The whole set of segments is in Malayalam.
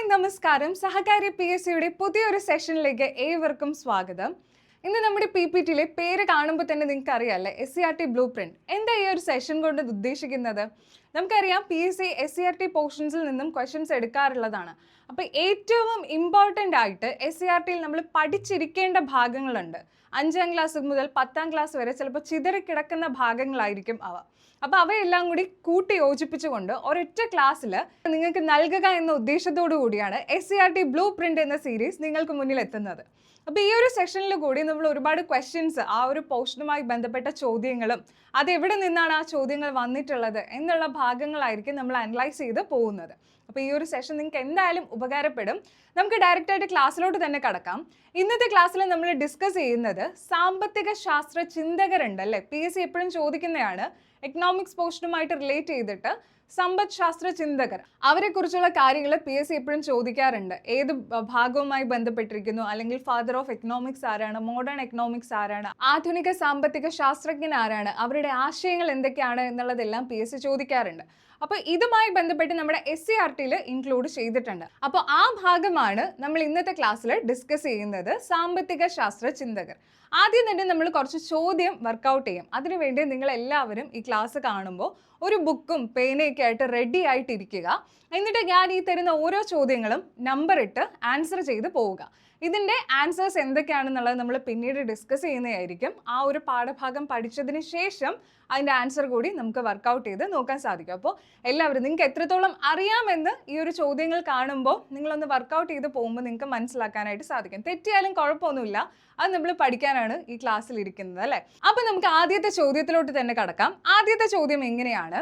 ഹായ് നമസ്കാരം. സഹകാരി PSCയുടെ പുതിയൊരു സെഷനിലേക്ക് ഏവർക്കും സ്വാഗതം. ഇന്ന് നമ്മുടെ PPTയിലെ പേര് കാണുമ്പോൾ തന്നെ നിങ്ങൾക്ക് അറിയാമല്ലേ, SCERT ബ്ലൂ പ്രിന്റ്. എന്താ ഈ ഒരു സെഷൻ കൊണ്ട് ഉദ്ദേശിക്കുന്നത്? നമുക്കറിയാം PSC SCERT പോർഷൻസിൽ നിന്നും ക്വസ്റ്റ്യൻസ് എടുക്കാറുള്ളതാണ്. അപ്പോൾ ഏറ്റവും ഇമ്പോർട്ടൻ്റ് ആയിട്ട് SCERTയിൽ നമ്മൾ പഠിച്ചിരിക്കേണ്ട ഭാഗങ്ങളുണ്ട്. 5ാം ക്ലാസ് മുതൽ 10ാം ക്ലാസ് വരെ ചിലപ്പോൾ ചിതറിക്കിടക്കുന്ന ഭാഗങ്ങളായിരിക്കും അവ. അപ്പോൾ അവയെല്ലാം കൂടി കൂട്ടി യോജിപ്പിച്ചുകൊണ്ട് ഒരൊറ്റ ക്ലാസ്സിൽ നിങ്ങൾക്ക് നൽകുക എന്ന ഉദ്ദേശത്തോടു കൂടിയാണ് SCERT ബ്ലൂ പ്രിന്റ് എന്ന സീരീസ് നിങ്ങൾക്ക് മുന്നിൽ എത്തുന്നത്. അപ്പോൾ ഈ ഒരു സെഷനിൽ കൂടി നമ്മൾ ഒരുപാട് ക്വസ്റ്റ്യൻസ്, ആ ഒരു പോർഷനുമായി ബന്ധപ്പെട്ട ചോദ്യങ്ങളും അതെവിടെ നിന്നാണ് ആ ചോദ്യങ്ങൾ വന്നിട്ടുള്ളത് എന്നുള്ള ഭാഗങ്ങളായിരിക്കും നമ്മൾ അനലൈസ് ചെയ്ത് പോകുന്നത്. അപ്പോൾ ഈ ഒരു സെഷൻ നിങ്ങൾക്ക് എന്തായാലും ഉപകാരപ്പെടും. നമുക്ക് ഡയറക്റ്റായിട്ട് ക്ലാസ്സിലോട്ട് തന്നെ കടക്കാം. ഇന്നത്തെ ക്ലാസ്സിൽ നമ്മൾ ഡിസ്കസ് ചെയ്യുന്നത് സാമ്പത്തിക ശാസ്ത്ര ചിന്തകരുണ്ടല്ലേ, PSC എപ്പോഴും ചോദിക്കുന്നതാണ്. എക്കണോമിക്സ് പോർഷനുമായിട്ട് റിലേറ്റ് ചെയ്തിട്ട് സമ്പദ് ശാസ്ത്ര ചിന്തകർ, അവരെക്കുറിച്ചുള്ള കാര്യങ്ങൾ PSC എപ്പോഴും ചോദിക്കാറുണ്ട്. ഏത് ഭാഗവുമായി ബന്ധപ്പെട്ടിരിക്കുന്നു, അല്ലെങ്കിൽ ഫാദർ ഓഫ് എക്കണോമിക്സ് ആരാണ്, മോഡേൺ എക്കണോമിക്സ് ആരാണ്, ആധുനിക സാമ്പത്തിക ശാസ്ത്രജ്ഞൻ ആരാണ്, അവരുടെ ആശയങ്ങൾ എന്തൊക്കെയാണ് എന്നുള്ളതെല്ലാം PSC ചോദിക്കാറുണ്ട്. അപ്പോൾ ഇതുമായി ബന്ധപ്പെട്ട് നമ്മുടെ SCERTയിൽ ഇൻക്ലൂഡ് ചെയ്തിട്ടുണ്ട്. അപ്പോൾ ആ ഭാഗമാണ് നമ്മൾ ഇന്നത്തെ ക്ലാസ്സിൽ ഡിസ്കസ് ചെയ്യുന്നത്, സാമ്പത്തിക ശാസ്ത്ര ചിന്തകർ. ആദ്യം തന്നെ നമ്മൾ കുറച്ച് ചോദ്യം വർക്കൗട്ട് ചെയ്യും. അതിനുവേണ്ടി നിങ്ങൾ എല്ലാവരും ഈ ക്ലാസ് കാണുമ്പോൾ ഒരു ബുക്കും പേനയൊക്കെ ആയിട്ട് റെഡി ആയിട്ടിരിക്കുക. എന്നിട്ട് ഞാൻ ഈ തരുന്ന ഓരോ ചോദ്യങ്ങളും നമ്പർ ഇട്ട് ആൻസർ ചെയ്ത് പോവുക. ഇതിൻ്റെ ആൻസേഴ്സ് എന്തൊക്കെയാണെന്നുള്ളത് നമ്മൾ പിന്നീട് ഡിസ്കസ് ചെയ്യുന്നതായിരിക്കും. ആ ഒരു പാഠഭാഗം പഠിച്ചതിന് ശേഷം അതിൻ്റെ ആൻസർ കൂടി നമുക്ക് വർക്കൗട്ട് ചെയ്ത് നോക്കാൻ സാധിക്കും. അപ്പോൾ എല്ലാവരും നിങ്ങൾക്ക് എത്രത്തോളം അറിയാമെന്ന് ഈ ഒരു ചോദ്യങ്ങൾ കാണുമ്പോൾ നിങ്ങളൊന്ന് വർക്കൗട്ട് ചെയ്ത് പോകുമ്പോൾ നിങ്ങൾക്ക് മനസ്സിലാക്കാനായിട്ട് സാധിക്കും. തെറ്റിയാലും കുഴപ്പമൊന്നുമില്ല, അത് നമ്മൾ പഠിക്കാനാണ് ഈ ക്ലാസ്സിൽ ഇരിക്കുന്നത് അല്ലേ. അപ്പോൾ നമുക്ക് ആദ്യത്തെ ചോദ്യത്തിലോട്ട് തന്നെ കടക്കാം. ആദ്യത്തെ ചോദ്യം എങ്ങനെയാണ്?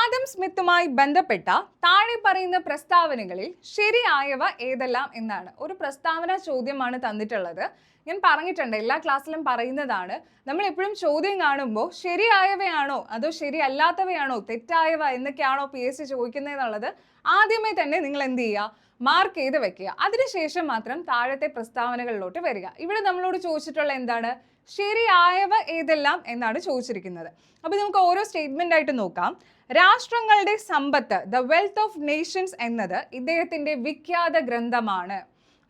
ആദം സ്മിത്തുമായി ബന്ധപ്പെട്ട താഴെ പറയുന്ന പ്രസ്താവനകളിൽ ശരിയായവ ഏതെല്ലാം എന്നാണ്. ഒരു പ്രസ്താവന ചോദ്യമാണ് തന്നിട്ടുള്ളത്. ഞാൻ പറഞ്ഞിട്ടുണ്ട്, എല്ലാ ക്ലാസ്സിലും പറയുന്നതാണ്, നമ്മൾ എപ്പോഴും ചോദ്യം കാണുമ്പോൾ ശരിയായവയാണോ അതോ ശരിയല്ലാത്തവയാണോ തെറ്റായവ എന്നൊക്കെയാണോ PSC ചോദിക്കുന്നതെന്നുള്ളത് ആദ്യമേ തന്നെ നിങ്ങൾ എന്ത് ചെയ്യുക, മാർക്ക് ചെയ്ത് വെക്കുക. അതിനുശേഷം മാത്രം താഴത്തെ പ്രസ്താവനകളിലോട്ട് വരിക. ഇവിടെ നമ്മളോട് ചോദിച്ചിട്ടുള്ള എന്താണ്, ശരിയായവ ഏതെല്ലാം എന്നാണ് ചോദിച്ചിരിക്കുന്നത്. അപ്പോൾ നമുക്ക് ഓരോ സ്റ്റേറ്റ്മെന്റ് ആയിട്ട് നോക്കാം. രാഷ്ട്രങ്ങളുടെ സമ്പത്ത്, ദ വെൽത്ത് ഓഫ് നേഷൻസ് എന്നത് ഇദ്ദേഹത്തിന്റെ വിഖ്യാത ഗ്രന്ഥമാണ്.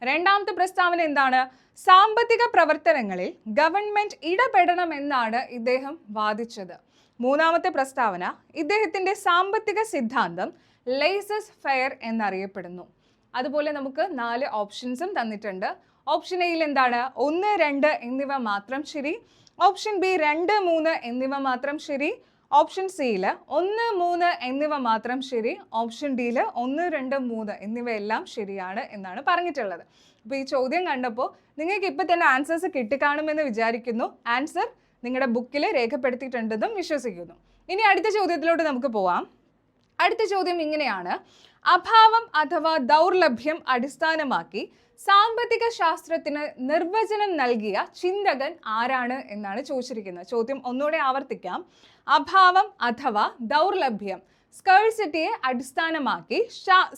രണ്ടാമത്തെ പ്രസ്താവന എന്താണ്? സാമ്പത്തിക പ്രവർത്തനങ്ങളിൽ ഗവൺമെന്റ് ഇടപെടണമെന്നാണ് ഇദ്ദേഹം വാദിച്ചത്. മൂന്നാമത്തെ പ്രസ്താവന, ഇദ്ദേഹത്തിന്റെ സാമ്പത്തിക സിദ്ധാന്തം ലേസസ് ഫെയർ എന്നറിയപ്പെടുന്നു. അതുപോലെ നമുക്ക് 4 ഓപ്ഷൻസും തന്നിട്ടുണ്ട്. ഓപ്ഷൻ എയിൽ എന്താണ്? 1, 2 എന്നിവ മാത്രം ശരി. ഓപ്ഷൻ ബി 2, 3 എന്നിവ മാത്രം ശരി. ഓപ്ഷൻ സിയിൽ 1, 3 എന്നിവ മാത്രം ശരി. ഓപ്ഷൻ ഡിയിൽ 1, 2, 3 എന്നിവയെല്ലാം ശരിയാണ് എന്നാണ് പറഞ്ഞിട്ടുള്ളത്. അപ്പോൾ ഈ ചോദ്യം കണ്ടപ്പോൾ നിങ്ങൾക്ക് ഇപ്പം തന്നെ ആൻസേഴ്സ് കിട്ടിക്കാണുമെന്ന് വിചാരിക്കുന്നു. ആൻസർ നിങ്ങളുടെ ബുക്കിൽ രേഖപ്പെടുത്തിയിട്ടുണ്ടെന്നും വിശ്വസിക്കുന്നു. ഇനി അടുത്ത ചോദ്യത്തിലോട്ട് നമുക്ക് പോവാം. അടുത്ത ചോദ്യം ഇങ്ങനെയാണ്: അഭാവം അഥവാ ദൗർലഭ്യം അടിസ്ഥാനമാക്കി സാമ്പത്തിക ശാസ്ത്രത്തിന് നിർവചനം നൽകിയ ചിന്തകൻ ആരാണ് എന്നാണ് ചോദിച്ചിരിക്കുന്നത്. ചോദ്യം ഒന്നുകൂടെ ആവർത്തിക്കാം. അഭാവം അഥവാ ദൗർലഭ്യം, സ്കേഴ്സിറ്റിയെ അടിസ്ഥാനമാക്കി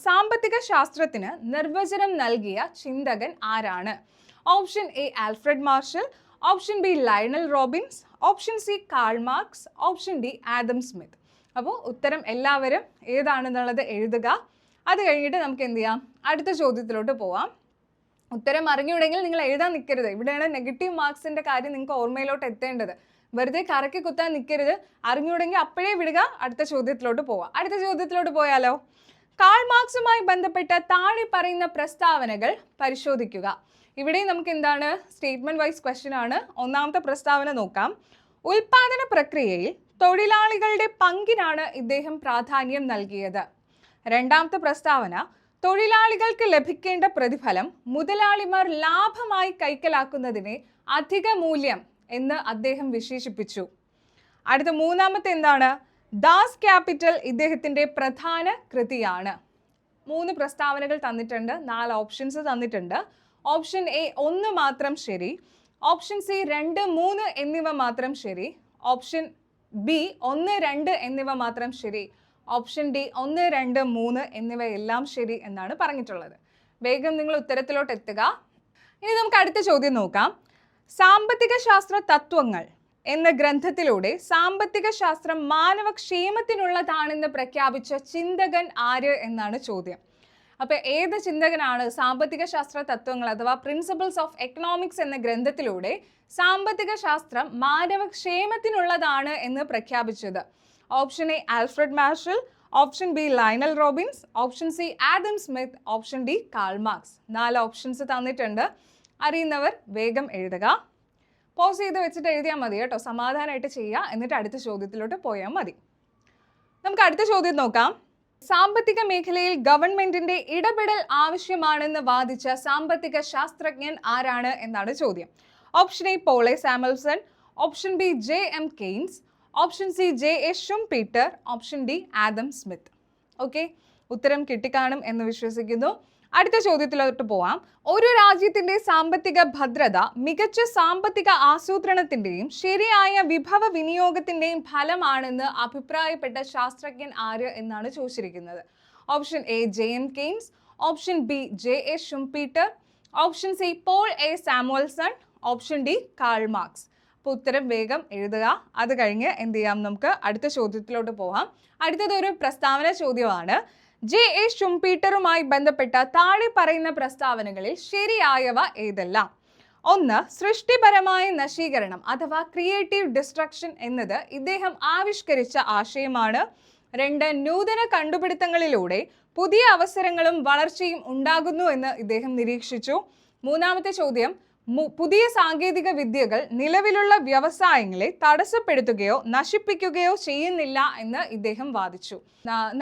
സാമ്പത്തിക ശാസ്ത്രത്തിന് നിർവചനം നൽകിയ ചിന്തകൻ ആരാണ്? Option A Alfred Marshall, option B Lionel Robbins, option C Karl Marx, option D Adam Smith. അപ്പോൾ ഉത്തരം എല്ലാവരും ഏതാണെന്നുള്ളത് എഴുതുക. അത് കഴിഞ്ഞിട്ട് നമുക്ക് എന്ത് ചെയ്യാം, അടുത്ത ചോദ്യത്തിലോട്ട് പോവാം. ഉത്തരം അറിഞ്ഞുവിടെങ്കിൽ നിങ്ങൾ എഴുതാൻ നിൽക്കരുത്. ഇവിടെയാണ് നെഗറ്റീവ് മാർക്സിൻ്റെ കാര്യം നിങ്ങൾക്ക് ഓർമ്മയിലോട്ട് എത്തേണ്ടത്. വെറുതെ കറക്കി കുത്താൻ നിൽക്കരുത്. അറിഞ്ഞുവിടെങ്കിൽ അപ്പോഴേ വിടുക, അടുത്ത ചോദ്യത്തിലോട്ട് പോവാം. അടുത്ത ചോദ്യത്തിലോട്ട് പോയാലോ? കാൾ മാർക്സുമായി ബന്ധപ്പെട്ട താഴെ പറയുന്ന പ്രസ്താവനകൾ പരിശോധിക്കുക. ഇവിടെ നമുക്ക് എന്താണ്, സ്റ്റേറ്റ്മെന്റ് വൈസ് ക്വസ്റ്റ്യൻ ആണ്. ഒന്നാമത്തെ പ്രസ്താവന നോക്കാം. ഉൽപാദന പ്രക്രിയയിൽ തൊഴിലാളികളുടെ പങ്കിനാണ് ഇദ്ദേഹം പ്രാധാന്യം നൽകിയത്. രണ്ടാമത്തെ പ്രസ്താവന, തൊഴിലാളികൾക്ക് ലഭിക്കേണ്ട പ്രതിഫലം മുതലാളിമാർ ലാഭമായി കൈക്കലാക്കുന്നതിനെ അധിക മൂല്യം എന്ന് അദ്ദേഹം വിശേഷിപ്പിച്ചു. അടുത്ത മൂന്നാമത്തെ എന്താണ്? ദാസ് ക്യാപിറ്റൽ ഇദ്ദേഹത്തിൻ്റെ പ്രധാന കൃതിയാണ്. 3 പ്രസ്താവനകൾ തന്നിട്ടുണ്ട്, 4 ഓപ്ഷൻസ് തന്നിട്ടുണ്ട്. ഓപ്ഷൻ എ 1 മാത്രം ശരി. ഓപ്ഷൻ സി 2, 3 എന്നിവ മാത്രം ശരി. ഓപ്ഷൻ ബി 1, 2 എന്നിവ മാത്രം ശരി. ഓപ്ഷൻ ഡി 1, 2, 3 എന്നിവയെല്ലാം ശരി എന്നാണ് പറഞ്ഞിട്ടുള്ളത്. വേഗം നിങ്ങൾ ഉത്തരത്തിലോട്ട് എത്തുക. ഇനി നമുക്ക് അടുത്ത ചോദ്യം നോക്കാം. സാമ്പത്തിക ശാസ്ത്ര തത്വങ്ങൾ എന്ന ഗ്രന്ഥത്തിലൂടെ സാമ്പത്തിക ശാസ്ത്രം മാനവക്ഷേമത്തിനുള്ളതാണെന്ന് പ്രഖ്യാപിച്ച ചിന്തകൻ ആര് എന്നാണ് ചോദ്യം. അപ്പോൾ ഏത് ചിന്തകനാണ് സാമ്പത്തിക ശാസ്ത്ര തത്വങ്ങൾ അഥവാ പ്രിൻസിപ്പിൾസ് ഓഫ് എക്കണോമിക്സ് എന്ന ഗ്രന്ഥത്തിലൂടെ സാമ്പത്തിക ശാസ്ത്രം മാനവക്ഷേമത്തിനുള്ളതാണ് എന്ന് പ്രഖ്യാപിച്ചത്? Option A Alfred Marshall, option B Lionel Robbins, option C Adam Smith, option D Karl Marx. 4 options തന്നിട്ടുണ്ട്. അറിയുന്നവർ വേഗം എഴുതുക. പോസ് ചെയ്ത് വെച്ചിട്ട് എഴുതിയാൽ മതി കേട്ടോ, സമാധാനമായിട്ട് ചെയ്യുക. എന്നിട്ട് അടുത്ത ചോദ്യത്തിലോട്ട് പോയാൽ മതി. നമുക്ക് അടുത്ത ചോദ്യം നോക്കാം. സാമ്പത്തിക മേഖലയിൽ ഗവൺമെന്റിന്റെ ഇടപെടൽ ആവശ്യമാണെന്ന് വാദിച്ച സാമ്പത്തിക ശാസ്ത്രജ്ഞൻ ആരാണ് എന്നാണ് ചോദ്യം. Option A Paul A Samuelson, option B J M. Keynes, option C J S. Schumpeter, option D Adam Smith. Okay, ഉത്തരം കിട്ടിക്കാണും എന്ന് വിശ്വസിക്കുന്നു. അടുത്ത ചോദ്യത്തിലോട്ട് പോവാം. ഒരു രാജ്യത്തിന്റെ സാമ്പത്തിക ഭദ്രത മികച്ച സാമ്പത്തിക ആസൂത്രണത്തിന്റെയും ശരിയായ വിഭവ വിനിയോഗത്തിന്റെയും ഫലമാണെന്ന് അഭിപ്രായപ്പെട്ട ശാസ്ത്രജ്ഞൻ ആര് എന്നാണ് ചോദിച്ചിരിക്കുന്നത്. Option A J M. Keynes, option B J S. Schumpeter, option C Paul A Samuelson, option D Karl Marx. അപ്പോൾ ഉത്തരം വേഗം എഴുതുക. അത് കഴിഞ്ഞ് എന്ത് ചെയ്യാം, നമുക്ക് അടുത്ത ചോദ്യത്തിലോട്ട് പോവാം. അടുത്തത് ഒരു പ്രസ്താവന ചോദ്യമാണ്. ജെ.എസ്. ഷുംപീറ്ററുമായി ബന്ധപ്പെട്ട താഴെ പറയുന്ന പ്രസ്താവനകളിൽ ശരിയായവ ഏതെല്ലാം? 1. സൃഷ്ടിപരമായ നശീകരണം അഥവാ ക്രിയേറ്റീവ് ഡിസ്ട്രക്ഷൻ എന്നത് ഇദ്ദേഹം ആവിഷ്കരിച്ച ആശയമാണ്. 2. നൂതന കണ്ടുപിടുത്തങ്ങളിലൂടെ പുതിയ അവസരങ്ങളും വളർച്ചയും ഉണ്ടാകുന്നു എന്ന് ഇദ്ദേഹം നിരീക്ഷിച്ചു. 3-ാമത്തെ ചോദ്യം, പുതിയ സാങ്കേതിക വിദ്യകൾ നിലവിലുള്ള വ്യവസായങ്ങളെ തടസ്സപ്പെടുത്തുകയോ നശിപ്പിക്കുകയോ ചെയ്യുന്നില്ല എന്ന് ഇദ്ദേഹം വാദിച്ചു.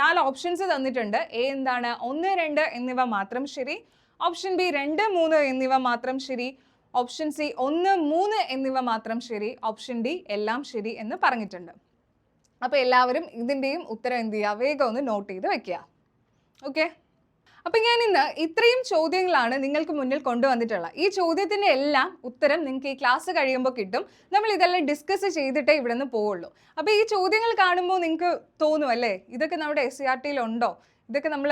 4 ഓപ്ഷൻസ് തന്നിട്ടുണ്ട്. എ എന്താണ്? 1, 2 എന്നിവ മാത്രം ശരി, ഓപ്ഷൻ ബി 2, 3 എന്നിവ മാത്രം ശരി, ഓപ്ഷൻ സി 1, 3 എന്നിവ മാത്രം ശരി, ഓപ്ഷൻ ഡി എല്ലാം ശരി എന്ന് പറഞ്ഞിട്ടുണ്ട്. അപ്പോൾ എല്ലാവരും ഇതിൻ്റെയും ഉത്തരം എന്ത് ചെയ്യുക, വേഗം ഒന്ന് നോട്ട് ചെയ്ത് വെക്കുക. ഓക്കെ, അപ്പം ഞാൻ ഇന്ന് ഇത്രയും ചോദ്യങ്ങളാണ് നിങ്ങൾക്ക് മുന്നിൽ കൊണ്ടുവന്നിട്ടുള്ളത്. ഈ ചോദ്യത്തിൻ്റെ എല്ലാം ഉത്തരം നിങ്ങൾക്ക് ഈ ക്ലാസ് കഴിയുമ്പോൾ കിട്ടും. നമ്മൾ ഇതെല്ലാം ഡിസ്കസ് ചെയ്തിട്ടേ ഇവിടെ നിന്ന് പോവുള്ളൂ. അപ്പോൾ ഈ ചോദ്യങ്ങൾ കാണുമ്പോൾ നിങ്ങൾക്ക് തോന്നും അല്ലേ, ഇതൊക്കെ നമ്മുടെ SCERT ഉണ്ടോ, ഇതൊക്കെ നമ്മൾ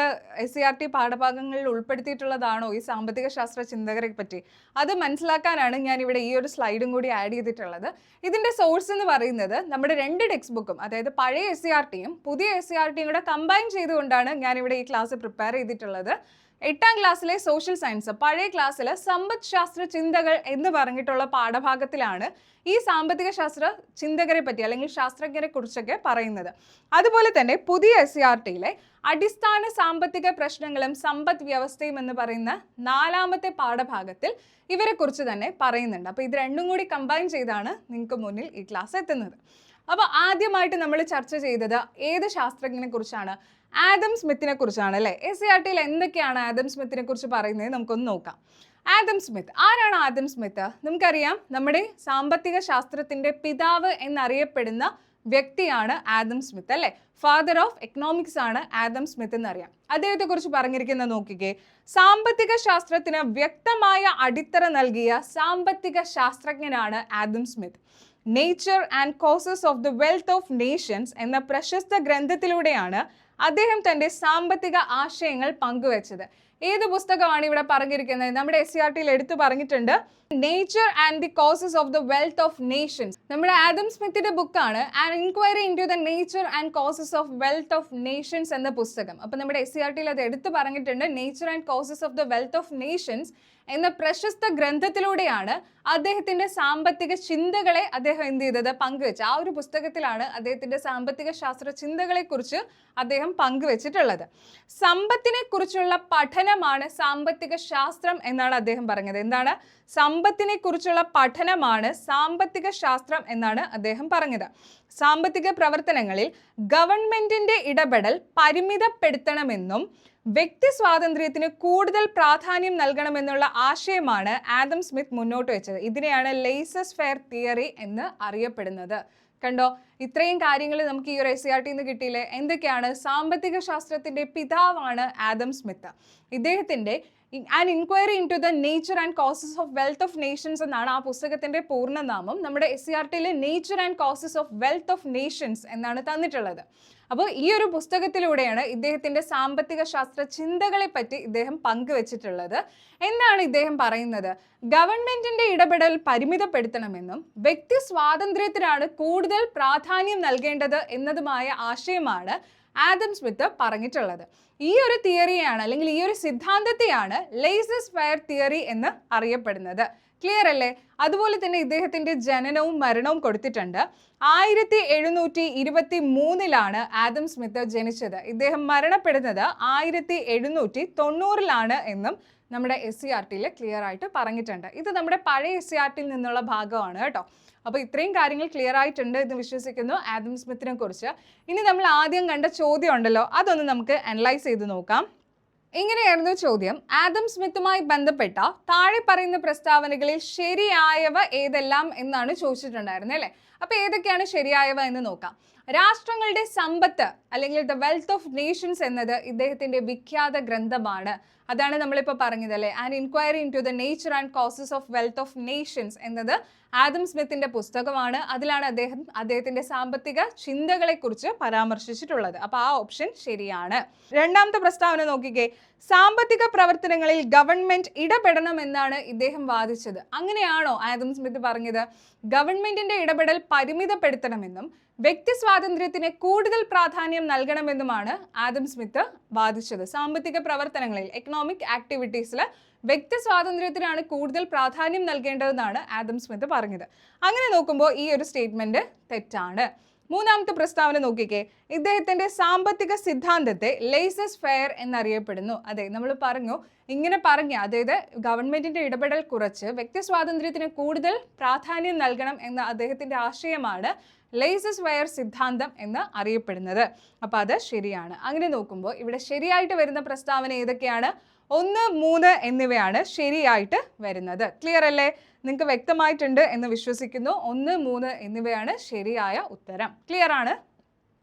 SCERT പാഠഭാഗങ്ങളിൽ ഉൾപ്പെടുത്തിയിട്ടുള്ളതാണോ ഈ സാമ്പത്തിക ശാസ്ത്ര ചിന്തകരെ പറ്റി? അത് മനസ്സിലാക്കാനാണ് ഞാനിവിടെ ഈ ഒരു സ്ലൈഡും കൂടി ആഡ് ചെയ്തിട്ടുള്ളത്. ഇതിൻ്റെ സോഴ്സ് എന്ന് പറയുന്നത് നമ്മുടെ 2 ടെക്സ്റ്റ് ബുക്കും, അതായത് പഴയ SCERTയും പുതിയ SCERTയും കൂടെ കമ്പൈൻ ചെയ്തുകൊണ്ടാണ് ഞാനിവിടെ ഈ ക്ലാസ് പ്രിപ്പയർ ചെയ്തിട്ടുള്ളത്. 8ാം ക്ലാസ്സിലെ സോഷ്യൽ സയൻസ്, പഴയ ക്ലാസ്സിൽ സമ്പദ് ശാസ്ത്ര ചിന്തകൾ എന്ന് പറഞ്ഞിട്ടുള്ള പാഠഭാഗത്തിലാണ് ഈ സാമ്പത്തിക ശാസ്ത്ര ചിന്തകരെ പറ്റി അല്ലെങ്കിൽ ശാസ്ത്രജ്ഞരെ കുറിച്ചൊക്കെ പറയുന്നത്. അതുപോലെ തന്നെ പുതിയ SCERTയിലെ അടിസ്ഥാന സാമ്പത്തിക പ്രശ്നങ്ങളും സമ്പദ് വ്യവസ്ഥയും എന്ന് പറയുന്ന 4ാമത്തെ പാഠഭാഗത്തിൽ ഇവരെ കുറിച്ച് തന്നെ പറയുന്നുണ്ട്. അപ്പോൾ ഇത് രണ്ടും കൂടി കമ്പൈൻ ചെയ്താണ് നിങ്ങൾക്ക് മുന്നിൽ ഈ ക്ലാസ് എത്തുന്നത്. അപ്പോൾ ആദ്യമായിട്ട് നമ്മൾ ചർച്ച ചെയ്തത് ഏത് ശാസ്ത്രജ്ഞനെ കുറിച്ചാണ്? ആദം സ്മിത്തിനെ കുറിച്ചാണ് അല്ലേ. SCERTയിൽ എന്തൊക്കെയാണ് ആദം സ്മിത്തിനെ കുറിച്ച് പറയുന്നത് നമുക്കൊന്ന് നോക്കാം. ആദം സ്മിത്ത്, ആരാണ് ആദം സ്മിത്ത്? നമുക്കറിയാം, നമ്മുടെ സാമ്പത്തിക ശാസ്ത്രത്തിന്റെ പിതാവ് എന്നറിയപ്പെടുന്ന വ്യക്തിയാണ് ആദം സ്മിത്ത് അല്ലേ. ഫാദർ ഓഫ് എക്കണോമിക്സ് ആണ് ആദം സ്മിത്ത് എന്നറിയാം. അദ്ദേഹത്തെ കുറിച്ച് പറഞ്ഞിരിക്കുന്നത് നോക്കിക്കേ. സാമ്പത്തിക ശാസ്ത്രത്തിന് വ്യക്തമായ അടിത്തറ നൽകിയ സാമ്പത്തിക ശാസ്ത്രജ്ഞനാണ് Adam Smith. Nature and causes of the wealth of nations എന്ന പ്രശസ്ത ഗ്രന്ഥത്തിലൂടെയാണ് അദ്ദേഹം തൻ്റെ സാമ്പത്തിക ആശയങ്ങൾ പങ്കുവച്ചത്. ഏത് പുസ്തകമാണ് ഇവിടെ പറഞ്ഞിരിക്കുന്നത്? നമ്മുടെ SCERTയിൽ എടുത്തു പറഞ്ഞിട്ടുണ്ട്, nature and the causes of the wealth of nations. നമ്മുടെ ആദം സ്മിത്തിന്റെ ബുക്കാണ് an inquiry into the nature and causes of wealth of nations എന്ന പുസ്തകം. അപ്പം നമ്മുടെ SCERTയിൽ അത് എടുത്തു പറഞ്ഞിട്ടുണ്ട്. Nature and causes of the wealth of nations എന്ന പ്രശസ്ത ഗ്രന്ഥത്തിലൂടെയാണ് അദ്ദേഹത്തിന്റെ സാമ്പത്തിക ചിന്തകളെ അദ്ദേഹം എന്ത് ചെയ്തത്, പങ്കുവെച്ചത്. ആ ഒരു പുസ്തകത്തിലാണ് അദ്ദേഹത്തിന്റെ സാമ്പത്തിക ശാസ്ത്ര ചിന്തകളെ കുറിച്ച് അദ്ദേഹം പങ്കുവെച്ചിട്ടുള്ളത്. സമ്പത്തിനെ കുറിച്ചുള്ള പഠനമാണ് സാമ്പത്തിക ശാസ്ത്രം എന്നാണ് അദ്ദേഹം പറഞ്ഞത്. എന്താണ്? സമ്പത്തിനെ കുറിച്ചുള്ള പഠനമാണ് സാമ്പത്തിക ശാസ്ത്രം എന്നാണ് അദ്ദേഹം പറഞ്ഞത്. സാമ്പത്തിക പ്രവർത്തനങ്ങളിൽ ഗവൺമെന്റിന്റെ ഇടപെടൽ പരിമിതപ്പെടുത്തണമെന്നും വ്യക്തി സ്വാതന്ത്ര്യത്തിന് കൂടുതൽ പ്രാധാന്യം നൽകണമെന്നുള്ള ആശയമാണ് ആദം സ്മിത്ത് മുന്നോട്ട് വെച്ചത്. ഇതിനെയാണ് ലേസസ് ഫെയർ തിയറി എന്ന് അറിയപ്പെടുന്നത്. കണ്ടോ, ഇത്രയും കാര്യങ്ങൾ നമുക്ക് ഈ ഒരു SCERTയിൽ നിന്ന് കിട്ടിയില്ലേ. എന്തൊക്കെയാണ്? സാമ്പത്തിക ശാസ്ത്രത്തിന്റെ പിതാവാണ് ആദം സ്മിത്ത്. ഇദ്ദേഹത്തിന്റെ an inquiry into the nature and causes of wealth of nations എന്നാണ് ആ പുസ്തകത്തിന്റെ പൂർണ്ണനാമം. നമ്മുടെ SCERTയിലെ nature and causes of wealth of nations എന്നാണ് തന്നിട്ടുള്ളത്. അപ്പോൾ ഈ ഒരു പുസ്തകത്തിലൂടെയാണ് ഇദ്ദേഹത്തിന്റെ സാമ്പത്തിക ശാസ്ത്ര ചിന്തകളെ പറ്റി ഇദ്ദേഹം പങ്കുവെച്ചിട്ടുള്ളത്. എന്താണ് ഇദ്ദേഹം പറയുന്നത്? ഗവൺമെന്റിന്റെ ഇടപെടൽ പരിമിതപ്പെടുത്തണമെന്നും വ്യക്തി സ്വാതന്ത്ര്യത്തിനാണ് കൂടുതൽ പ്രാധാന്യം നൽകേണ്ടത് എന്നതുമായ ആശയമാണ് ആദം സ്മിത്ത് പറഞ്ഞിട്ടുള്ളത്. ഈ ഒരു തിയറിയാണ് അല്ലെങ്കിൽ ഈ ഒരു സിദ്ധാന്തത്തെയാണ് ലേസസ് ഫെയർ തിയറി എന്ന് അറിയപ്പെടുന്നത്. ക്ലിയർ അല്ലേ? അതുപോലെ തന്നെ ഇദ്ദേഹത്തിന്റെ ജനനവും മരണവും കൊടുത്തിട്ടുണ്ട്. 1723 ആദം സ്മിത്ത് ജനിച്ചത്. ഇദ്ദേഹം മരണപ്പെടുന്നത് 1790 എന്നും നമ്മുടെ SCERT ക്ലിയർ ആയിട്ട് പറഞ്ഞിട്ടുണ്ട്. ഇത് നമ്മുടെ പഴയ SCERT നിന്നുള്ള ഭാഗമാണ് കേട്ടോ. അപ്പോൾ ഇത്രയും കാര്യങ്ങൾ ക്ലിയർ ആയിട്ടുണ്ട് എന്ന് വിശ്വസിക്കുന്നു ആദം സ്മിത്തിനെ കുറിച്ച്. ഇനി നമ്മൾ ആദ്യം കണ്ട ചോദ്യം ഉണ്ടല്ലോ, അതൊന്ന് നമുക്ക് അനലൈസ് ചെയ്ത് നോക്കാം. ഇങ്ങനെയായിരുന്നു ചോദ്യം. ആദം സ്മിത്തുമായി ബന്ധപ്പെട്ട താഴെ പറയുന്ന പ്രസ്താവനകളിൽ ശരിയായവ ഏതെല്ലാം എന്നാണ് ചോദിച്ചിട്ടുണ്ടായിരുന്നത് അല്ലേ? അപ്പൊ ഏതൊക്കെയാണ് ശരിയായവ എന്ന് നോക്കാം. രാഷ്ട്രങ്ങളുടെ സമ്പത്ത് അല്ലെങ്കിൽ ദ വെൽത്ത് ഓഫ് നേഷൻസ് എന്നത് ഇദ്ദേഹത്തിന്റെ വിഖ്യാത ഗ്രന്ഥമാണ്. അതാണ് നമ്മളിപ്പോൾ പറഞ്ഞത് അല്ലേ, an inquiry into the nature and causes of wealth of nations എന്നത് ആദം സ്മിത്തിന്റെ പുസ്തകമാണ്. അതിലാണ് അദ്ദേഹത്തിന്റെ സാമ്പത്തിക ചിന്തകളെ കുറിച്ച് പരാമർശിച്ചിട്ടുള്ളത്. അപ്പൊ ആ ഓപ്ഷൻ ശരിയാണ്. രണ്ടാമത്തെ പ്രസ്താവന നോക്കിക്കേ. സാമ്പത്തിക പ്രവർത്തനങ്ങളിൽ ഗവൺമെന്റ് ഇടപെടണമെന്നാണ് ഇദ്ദേഹം വാദിച്ചത്. അങ്ങനെയാണോ ആദം സ്മിത്ത് പറഞ്ഞത്? ഗവൺമെന്റിന്റെ ഇടപെടൽ പരിമിതപ്പെടുത്തണമെന്നും വ്യക്തി സ്വാതന്ത്ര്യത്തിന് കൂടുതൽ പ്രാധാന്യം നൽകണമെന്നുമാണ് ആദം സ്മിത്ത് വാദിച്ചത്. സാമ്പത്തിക പ്രവർത്തനങ്ങളിൽ എക്കണോമിക് ആക്ടിവിറ്റീസിൽ വ്യക്തി സ്വാതന്ത്ര്യത്തിനാണ് കൂടുതൽ പ്രാധാന്യം നൽകേണ്ടതെന്നാണ് ആദം സ്മിത്ത് പറഞ്ഞത്. അങ്ങനെ നോക്കുമ്പോൾ ഈ ഒരു സ്റ്റേറ്റ്മെന്റ് തെറ്റാണ്. മൂന്നാമത്തെ പ്രസ്താവന നോക്കിക്കേ. ഇദ്ദേഹത്തിന്റെ സാമ്പത്തിക സിദ്ധാന്തത്തെ ലേസസ് ഫെയർ എന്നറിയപ്പെടുന്നു. അതെ, നമ്മൾ പറഞ്ഞു, ഇങ്ങനെ പറഞ്ഞ, അതായത് ഗവൺമെന്റിന്റെ ഇടപെടൽ കുറച്ച് വ്യക്തി സ്വാതന്ത്ര്യത്തിന് കൂടുതൽ പ്രാധാന്യം നൽകണം എന്ന അദ്ദേഹത്തിന്റെ ആശയമാണ് ലേസസ് ഫെയർ സിദ്ധാന്തം എന്ന് അറിയപ്പെടുന്നത്. അപ്പൊ അത് ശരിയാണ്. അങ്ങനെ നോക്കുമ്പോൾ ഇവിടെ ശരിയായിട്ട് വരുന്ന പ്രസ്താവന ഏതൊക്കെയാണ്? 1, 3 എന്നിവയാണ് ശരിയായിട്ട് വരുന്നത്. ക്ലിയർ അല്ലേ? നിങ്ങൾക്ക് വ്യക്തമായിട്ടുണ്ട് എന്ന് വിശ്വസിക്കുന്നു. 1, 3 എന്നിവയാണ് ശരിയായ ഉത്തരം. ക്ലിയർ ആണ്?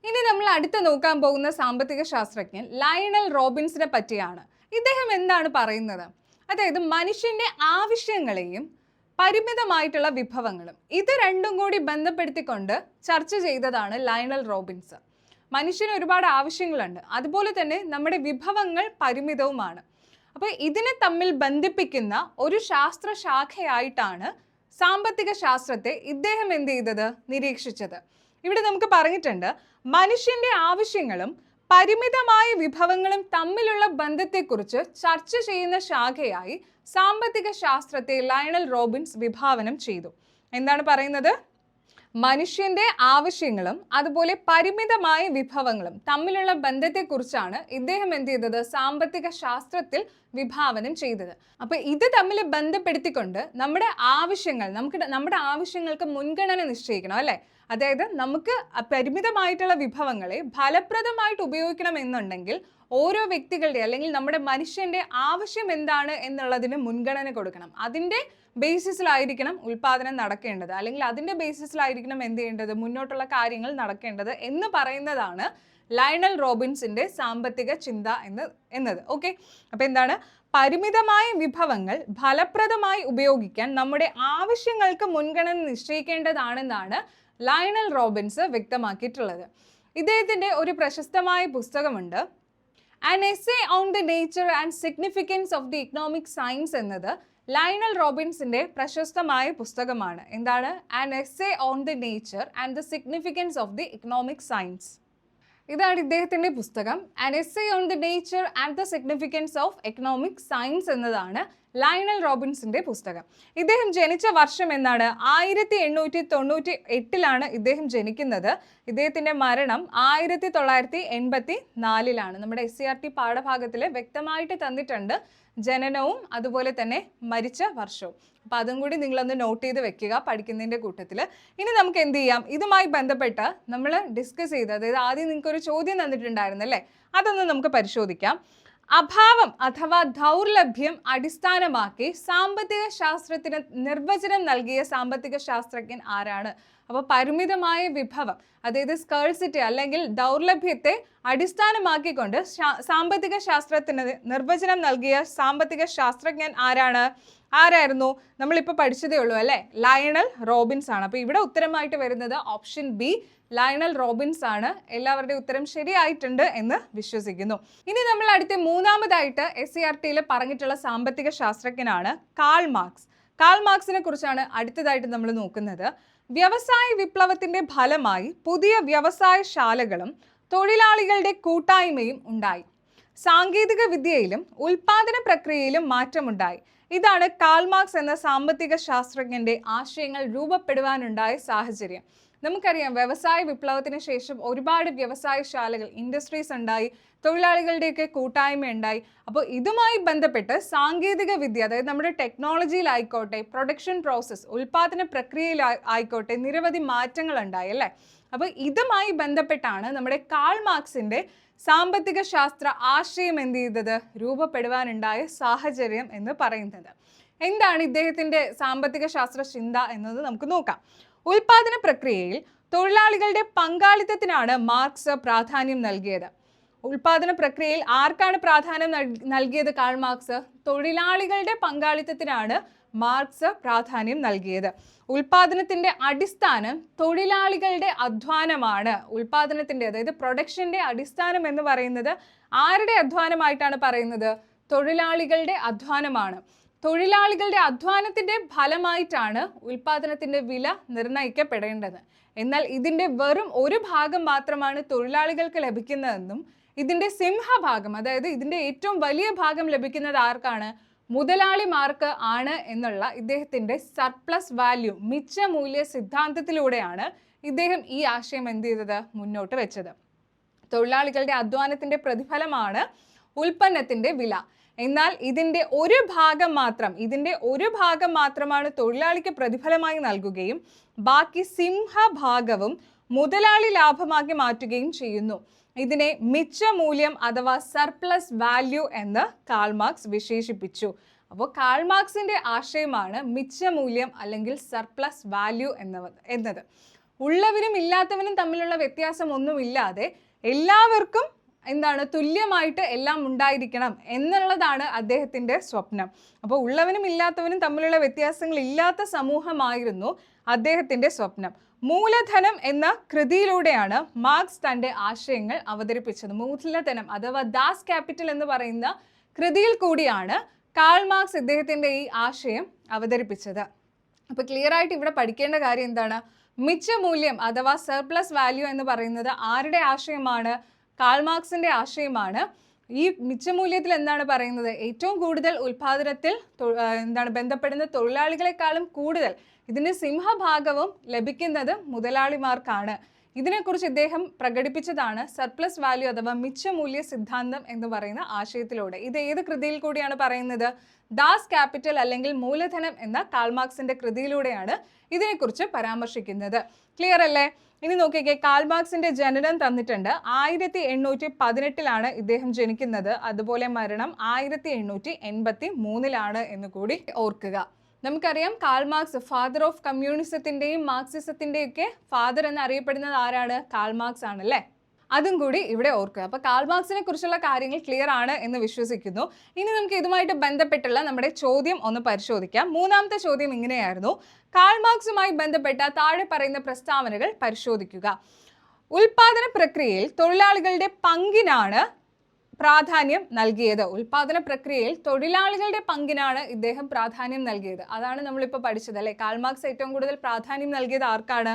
ഇനി നമ്മൾ അടുത്ത് നോക്കാൻ പോകുന്ന സാമ്പത്തിക ശാസ്ത്രജ്ഞൻ ലയണൽ റോബിൻസിനെ പറ്റിയാണ്. ഇദ്ദേഹം എന്താണ് പറയുന്നത്? അതായത് മനുഷ്യന്റെ ആവശ്യങ്ങളെയും പരിമിതമായിട്ടുള്ള വിഭവങ്ങളും ഇത് രണ്ടും കൂടി ബന്ധപ്പെടുത്തിക്കൊണ്ട് ചർച്ച ചെയ്തതാണ് ലയണൽ റോബിൻസ്. മനുഷ്യന് ഒരുപാട് ആവശ്യങ്ങളുണ്ട്, അതുപോലെ തന്നെ നമ്മുടെ വിഭവങ്ങൾ പരിമിതവുമാണ്. അപ്പോൾ ഇതിനെ തമ്മിൽ ബന്ധിപ്പിക്കുന്ന ഒരു ശാസ്ത്രശാഖയായിട്ടാണ് സാമ്പത്തിക ശാസ്ത്രത്തെ ഇദ്ദേഹം എന്ത് ചെയ്തത്? നിരീക്ഷിച്ചത്. ഇവിടെ നമുക്ക് പറഞ്ഞിട്ടുണ്ട്, മനുഷ്യന്റെ ആവശ്യങ്ങളും പരിമിതമായ വിഭവങ്ങളും തമ്മിലുള്ള ബന്ധത്തെക്കുറിച്ച് ചർച്ച ചെയ്യുന്ന ശാഖയായി സാമ്പത്തിക ശാസ്ത്രത്തെ ലയണൽ റോബിൻസ് വിഭാവനം ചെയ്തു. എന്താണ് പറയുന്നത്? മനുഷ്യന്റെ ആവശ്യങ്ങളും അതുപോലെ പരിമിതമായ വിഭവങ്ങളും തമ്മിലുള്ള ബന്ധത്തെക്കുറിച്ചാണ് ഇദ്ദേഹം എന്ത് ചെയ്തത്? സാമ്പത്തിക ശാസ്ത്രത്തിൽ വിഭാവനം ചെയ്തത്. അപ്പൊ ഇത് തമ്മിൽ ബന്ധപ്പെടുത്തിക്കൊണ്ട് നമ്മുടെ ആവശ്യങ്ങൾക്ക് മുൻഗണന നിശ്ചയിക്കണം അല്ലെ? അതായത് നമുക്ക് പരിമിതമായിട്ടുള്ള വിഭവങ്ങളെ ഫലപ്രദമായിട്ട് ഉപയോഗിക്കണം എന്നുണ്ടെങ്കിൽ ഓരോ വ്യക്തികളുടെ അല്ലെങ്കിൽ നമ്മുടെ മനുഷ്യന്റെ ആവശ്യം എന്താണ് എന്നുള്ളതിന് മുൻഗണന കൊടുക്കണം. അതിൻ്റെ ബേസിസിലായിരിക്കണം ഉൽപാദനം നടക്കേണ്ടത്, അല്ലെങ്കിൽ അതിൻ്റെ ബേസിസിലായിരിക്കണം എന്ത് ചെയ്യേണ്ടത്? മുന്നോട്ടുള്ള കാര്യങ്ങൾ നടക്കേണ്ടത് എന്ന് പറയുന്നതാണ് ലയണൽ റോബിൻസിന്റെ സാമ്പത്തിക ചിന്ത എന്നത്. ഓക്കെ, അപ്പൊ എന്താണ്? പരിമിതമായ വിഭവങ്ങൾ ഫലപ്രദമായി ഉപയോഗിക്കാൻ നമ്മുടെ ആവശ്യങ്ങൾക്ക് മുൻഗണന നിശ്ചയിക്കേണ്ടതാണെന്നാണ് ലയണൽ റോബിൻസ് വ്യക്തമാക്കിയിട്ടുള്ളത്. ഇദ്ദേഹത്തിന്റെ ഒരു പ്രശസ്തമായ പുസ്തകമുണ്ട്, an essay on the nature and significance of the economic science എന്നത് ലയണൽ റോബിൻസിന്റെ പ്രശസ്തമായ പുസ്തകമാണ്. എന്താണ്? An essay on the nature and the significance of the economic science. ഇതാണ് ഇദ്ദേഹത്തിന്റെ പുസ്തകം. An essay on the nature and the significance of economic science എന്നതാണ് ലയണൽ റോബിൻസിന്റെ പുസ്തകം. ഇദ്ദേഹം ജനിച്ച വർഷം എന്നാണ്? 1898 ഇദ്ദേഹം ജനിക്കുന്നത്. ഇദ്ദേഹത്തിന്റെ മരണം 1984 നമ്മുടെ SCERT പാഠഭാഗത്തിൽ വ്യക്തമായിട്ട് തന്നിട്ടുണ്ട് ജനനവും അതുപോലെ തന്നെ മരിച്ച വർഷവും. അപ്പോൾ അതും കൂടി നിങ്ങളൊന്ന് നോട്ട് ചെയ്ത് വെക്കുക പഠിക്കുന്നതിൻ്റെ കൂട്ടത്തിൽ. ഇനി നമുക്ക് എന്ത് ചെയ്യാം? ഇതുമായി ബന്ധപ്പെട്ട് നമ്മൾ ഡിസ്കസ് ചെയ്ത്, അതായത് ആദ്യം നിങ്ങൾക്കൊരു ചോദ്യം തന്നിട്ടുണ്ടായിരുന്നല്ലേ, അതൊന്ന് നമുക്ക് പരിശോധിക്കാം. അഭാവം അഥവാ ദൗർലഭ്യം അടിസ്ഥാനമാക്കി സാമ്പത്തിക ശാസ്ത്രത്തിന് നിർവചനം നൽകിയ സാമ്പത്തിക ശാസ്ത്രജ്ഞൻ ആരാണ്? അപ്പോൾ പരിമിതമായ വിഭവം, അതായത് സ്കേഴ്സിറ്റി അല്ലെങ്കിൽ ദൗർലഭ്യത്തെ അടിസ്ഥാനമാക്കിക്കൊണ്ട് സാമ്പത്തിക ശാസ്ത്രത്തിന് നിർവചനം നൽകിയ സാമ്പത്തിക ശാസ്ത്രജ്ഞൻ ആരായിരുന്നു? നമ്മളിപ്പോൾ പഠിച്ചതേ ഉള്ളൂ അല്ലേ, ലയണൽ റോബിൻസ് ആണ്. അപ്പോൾ ഇവിടെ ഉത്തരമായിട്ട് വരുന്നത് ഓപ്ഷൻ ബി, ലയണൽ റോബിൻസ് ആണ്. എല്ലാവരുടെയും ഉത്തരം ശരിയായിട്ടുണ്ട് എന്ന് വിശ്വസിക്കുന്നു. ഇനി നമ്മൾ അടുത്ത മൂന്നാമതായിട്ട് SCERT പറഞ്ഞിട്ടുള്ള സാമ്പത്തിക ശാസ്ത്രജ്ഞനാണ് കാൾ മാർക്സ്. കാൾ മാർക്സിനെ കുറിച്ചാണ് അടുത്തതായിട്ട് നമ്മൾ നോക്കുന്നത്. വ്യവസായ വിപ്ലവത്തിന്റെ ഫലമായി പുതിയ വ്യവസായശാലകളും തൊഴിലാളികളുടെ കൂട്ടായ്മയും ഉണ്ടായി. സാങ്കേതിക വിദ്യയിലും ഉൽപാദന പ്രക്രിയയിലും മാറ്റമുണ്ടായി. ഇതാണ് കാൾ മാർക്സ് എന്ന സാമ്പത്തിക ശാസ്ത്രജ്ഞന്റെ ആശയങ്ങൾ രൂപപ്പെടുവാനുണ്ടായ സാഹചര്യം. നമുക്കറിയാം, വ്യവസായ വിപ്ലവത്തിന് ശേഷം ഒരുപാട് വ്യവസായശാലകൾ, ഇൻഡസ്ട്രീസ് ഉണ്ടായി, തൊഴിലാളികളുടെയൊക്കെ കൂട്ടായ്മ ഉണ്ടായി. അപ്പോൾ ഇതുമായി ബന്ധപ്പെട്ട് സാങ്കേതിക വിദ്യ, അതായത് നമ്മുടെ ടെക്നോളജിയിലായിക്കോട്ടെ, പ്രൊഡക്ഷൻ പ്രോസസ്സ്, ഉൽപാദന പ്രക്രിയയിൽ ആയിക്കോട്ടെ, നിരവധി മാറ്റങ്ങൾ ഉണ്ടായി അല്ലേ. അപ്പോൾ ഇതുമായി ബന്ധപ്പെട്ടാണ് നമ്മുടെ കാൾ മാർക്സിന്റെ സാമ്പത്തിക ശാസ്ത്ര ആശയം എന്ത് ചെയ്തത്, രൂപപ്പെടുവാനുണ്ടായ സാഹചര്യം എന്ന് പറയുന്നത്. എന്താണ് ഇദ്ദേഹത്തിന്റെ സാമ്പത്തിക ശാസ്ത്ര ചിന്ത എന്നത് നമുക്ക് നോക്കാം. ഉൽപാദന പ്രക്രിയയിൽ തൊഴിലാളികളുടെ പങ്കാളിത്തത്തിനാണ് മാർക്സ് പ്രാധാന്യം നൽകിയത്. ഉൽപാദന പ്രക്രിയയിൽ ആർക്കാണ് പ്രാധാന്യം നൽകിയത് കാൾ മാർക്സ്? തൊഴിലാളികളുടെ പങ്കാളിത്തത്തിനാണ് മാർക്സ് പ്രാധാന്യം നൽകിയത്. ഉൽപാദനത്തിന്റെ അടിസ്ഥാനം തൊഴിലാളികളുടെ അധ്വാനമാണ്. ഉൽപാദനത്തിന്റെ, അതായത് പ്രൊഡക്ഷന്റെ അടിസ്ഥാനം എന്ന് പറയുന്നത് ആരുടെ അധ്വാനമായിട്ടാണ് പറയുന്നത്? തൊഴിലാളികളുടെ അധ്വാനമാണ്. തൊഴിലാളികളുടെ അധ്വാനത്തിന്റെ ഫലമായിട്ടാണ് ഉൽപാദനത്തിന്റെ വില നിർണ്ണയിക്കപ്പെടേണ്ടത്. എന്നാൽ ഇതിന്റെ വെറും ഒരു ഭാഗം മാത്രമാണ് തൊഴിലാളികൾക്ക് ലഭിക്കുന്നതെന്നും ഇതിന്റെ സിംഹഭാഗം, അതായത് ഇതിന്റെ ഏറ്റവും വലിയ ഭാഗം ലഭിക്കുന്നത് ആർക്കാണ്? മുതലാളിമാർക്ക് ആണ് എന്നുള്ള ഇദ്ദേഹത്തിന്റെ സർപ്ലസ് വാല്യൂ, മിച്ചമൂല്യ സിദ്ധാന്തത്തിലൂടെയാണ് ഇദ്ദേഹം ഈ ആശയം എന്ത് ചെയ്തത്, മുന്നോട്ട് വെച്ചത്. തൊഴിലാളികളുടെ അധ്വാനത്തിന്റെ പ്രതിഫലമാണ് ഉൽപ്പന്നത്തിന്റെ വില. എന്നാൽ ഇതിന്റെ ഒരു ഭാഗം മാത്രമാണ് തൊഴിലാളിക്ക് പ്രതിഫലമായി നൽകുകയും ബാക്കി സിംഹഭാഗവും മുതലാളി ലാഭമാക്കി മാറ്റുകയും ചെയ്യുന്നു. ഇതിനെ മിച്ചമൂല്യം അഥവാ സർപ്ലസ് വാല്യൂ എന്ന് കാൾ മാർക്സ് വിശേഷിപ്പിച്ചു. അപ്പോൾ കാൾ മാർക്സിന്റെ ആശയമാണ് മിച്ചമൂല്യം അല്ലെങ്കിൽ സർപ്ലസ് വാല്യൂ എന്നത്. ഉള്ളവരും ഇല്ലാത്തവനും തമ്മിലുള്ള വ്യത്യാസം ഒന്നുമില്ലാതെ എല്ലാവർക്കും എന്താണ്, തുല്യമായിട്ട് എല്ലാം ഉണ്ടായിരിക്കണം എന്നുള്ളതാണ് അദ്ദേഹത്തിന്റെ സ്വപ്നം. അപ്പോൾ ഉള്ളവനും ഇല്ലാത്തവനും തമ്മിലുള്ള വ്യത്യാസങ്ങൾ ഇല്ലാത്ത സമൂഹമായിരുന്നു അദ്ദേഹത്തിന്റെ സ്വപ്നം. മൂലധനം എന്ന കൃതിയിലൂടെയാണ് മാർക്സ് തന്റെ ആശയങ്ങൾ അവതരിപ്പിച്ചത്. മൂലധനം അഥവാ ദാസ് ക്യാപിറ്റൽ എന്ന് പറയുന്ന കൃതിയിൽ കൂടിയാണ് കാൾ മാർക്സ് ഇദ്ദേഹത്തിന്റെ ഈ ആശയം അവതരിപ്പിച്ചത്. അപ്പൊ ക്ലിയർ ആയിട്ട് ഇവിടെ പഠിക്കേണ്ട കാര്യം എന്താണ്? മിച്ചമൂല്യം അഥവാ സർപ്ലസ് വാല്യൂ എന്ന് പറയുന്നത് ആരുടെ ആശയമാണ്? കാൾ മാർക്സിന്റെ ആശയമാണ്. ഈ മിച്ചമൂല്യത്തിൽ എന്താണ് പറയുന്നത്? ഏറ്റവും കൂടുതൽ ഉൽപാദനത്തിൽ ബന്ധപ്പെടുന്ന തൊഴിലാളികളെക്കാളും കൂടുതൽ ഇതിന്റെ സിംഹഭാഗവും ലഭിക്കുന്നത് മുതലാളിമാർക്കാണ്. ഇതിനെക്കുറിച്ച് ഇദ്ദേഹം പ്രകടിപ്പിച്ചതാണ് സർപ്ലസ് വാല്യൂ അഥവാ മിച്ചമൂല്യ സിദ്ധാന്തം എന്ന് പറയുന്ന ആശയത്തിലൂടെ. ഇത് ഏത് കൃതിയിൽ കൂടിയാണ് പറയുന്നത്? ദാസ് ക്യാപിറ്റൽ അല്ലെങ്കിൽ മൂലധനം എന്ന കാൾ മാർക്സിന്റെ കൃതിയിലൂടെയാണ് ഇതിനെക്കുറിച്ച് പരാമർശിക്കുന്നത്. ക്ലിയർ അല്ലേ? ഇനി നോക്കിക്കേ, കാൾ മാർക്സിന്റെ ജനനം തന്നിട്ടുണ്ട്. 1818 ഇദ്ദേഹം ജനിക്കുന്നത്. അതുപോലെ മരണം 1883 എന്ന് കൂടി ഓർക്കുക. നമുക്കറിയാം, കാൾ മാർക്സ് ഫാദർ ഓഫ് കമ്മ്യൂണിസത്തിന്റെയും മാർക്സിസത്തിന്റെയും ഒക്കെ ഫാദർ എന്ന് അറിയപ്പെടുന്നത് ആരാണ്? കാൾ മാർക്സ് ആണല്ലേ. അതും കൂടി ഇവിടെ ഓർക്കുക. അപ്പോൾ കാൾ മാർക്സിനെ കുറിച്ചുള്ള കാര്യങ്ങൾ ക്ലിയർ ആണ് എന്ന് വിശ്വസിക്കുന്നു. ഇനി നമുക്ക് ഇതുമായിട്ട് ബന്ധപ്പെട്ടുള്ള നമ്മുടെ ചോദ്യം ഒന്ന് പരിശോധിക്കാം. മൂന്നാമത്തെ ചോദ്യം ഇങ്ങനെയായിരുന്നു: കാൾ മാർക്സുമായി ബന്ധപ്പെട്ട താഴെ പറയുന്ന പ്രസ്താവനകൾ പരിശോധിക്കുക. ഉൽപാദന പ്രക്രിയയിൽ തൊഴിലാളികളുടെ പങ്കിനാണ് പ്രാധാന്യം നൽകിയത്. ഉൽപാദന പ്രക്രിയയിൽ തൊഴിലാളികളുടെ പങ്കിനാണ് ഇദ്ദേഹം പ്രാധാന്യം നൽകിയത്. അതാണ് നമ്മളിപ്പോൾ പഠിച്ചത് അല്ലേ. കാൾ മാർക്സ് ഏറ്റവും കൂടുതൽ പ്രാധാന്യം നൽകിയത് ആർക്കാണ്?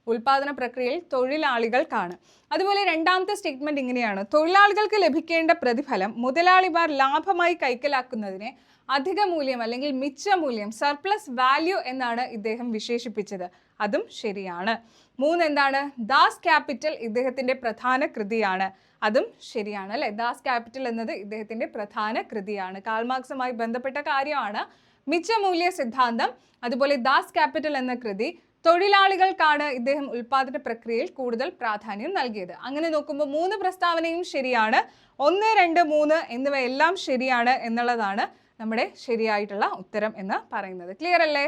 ഉൽപാദന പ്രക്രിയയിൽ തൊഴിലാളികൾക്കാണ്. അതുപോലെ രണ്ടാമത്തെ സ്റ്റേറ്റ്മെന്റ് ഇങ്ങനെയാണ്: തൊഴിലാളികൾക്ക് ലഭിക്കേണ്ട പ്രതിഫലം മുതലാളിമാർ ലാഭമായി കൈക്കലാക്കുന്നതിനെ അധിക മൂല്യം അല്ലെങ്കിൽ മിച്ചമൂല്യം സർപ്ലസ് വാല്യൂ എന്നാണ് ഇദ്ദേഹം വിശേഷിപ്പിച്ചത്. അതും ശരിയാണ്. 3 എന്താണ്? ദാസ് ക്യാപിറ്റൽ ഇദ്ദേഹത്തിന്റെ പ്രധാന കൃതിയാണ്. അതും ശരിയാണ് അല്ലെ. ദാസ് ക്യാപിറ്റൽ എന്നത് ഇദ്ദേഹത്തിന്റെ പ്രധാന കൃതിയാണ്. കാൾ മാർക്സുമായി ബന്ധപ്പെട്ട കാര്യമാണ് മിച്ചമൂല്യ സിദ്ധാന്തം. അതുപോലെ ദാസ് ക്യാപിറ്റൽ എന്ന കൃതി. തൊഴിലാളികൾക്കാണ് ഇദ്ദേഹം ഉൽപാദന പ്രക്രിയയിൽ കൂടുതൽ പ്രാധാന്യം നൽകിയത്. അങ്ങനെ നോക്കുമ്പോൾ 3 പ്രസ്താവനയും ശരിയാണ്. 1, 2, 3 എന്നിവയെല്ലാം ശരിയാണ് എന്നുള്ളതാണ് നമ്മുടെ ശരിയായിട്ടുള്ള ഉത്തരം എന്ന് പറയുന്നത്. ക്ലിയർ അല്ലേ?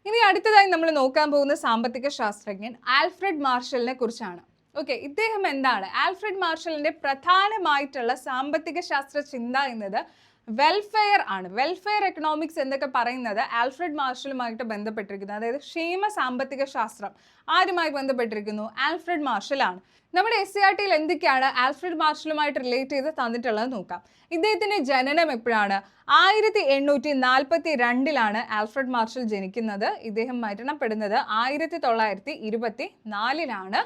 ഇനി അടുത്തതായി നമ്മൾ നോക്കാൻ പോകുന്ന സാമ്പത്തിക ശാസ്ത്രജ്ഞൻ ആൽഫ്രഡ് മാർഷലിനെ കുറിച്ചാണ്. ഓക്കെ, ഇദ്ദേഹം എന്താണ്? ആൽഫ്രഡ് മാർഷലിന്റെ പ്രധാനമായിട്ടുള്ള സാമ്പത്തിക ശാസ്ത്ര ചിന്ത എന്നത് വെൽഫെയർ ആണ്. വെൽഫെയർ എക്കണോമിക്സ് എന്നൊക്കെ പറയുന്നത് ആൽഫ്രഡ് മാർഷലുമായിട്ട് ബന്ധപ്പെട്ടിരിക്കുന്നു. അതായത് ക്ഷേമ സാമ്പത്തിക ശാസ്ത്രം ആരുമായി ബന്ധപ്പെട്ടിരിക്കുന്നു? ആൽഫ്രഡ് മാർഷലാണ്. നമ്മുടെ SCERTയിൽ എന്തൊക്കെയാണ് ആൽഫ്രഡ് മാർഷലുമായിട്ട് റിലേറ്റ് ചെയ്ത് തന്നിട്ടുള്ളത് നോക്കാം. ഇദ്ദേഹത്തിന്റെ ജനനം എപ്പോഴാണ്? 1842 ആൽഫ്രഡ് മാർഷൽ ജനിക്കുന്നത്. ഇദ്ദേഹം മരണപ്പെടുന്നത് 1924.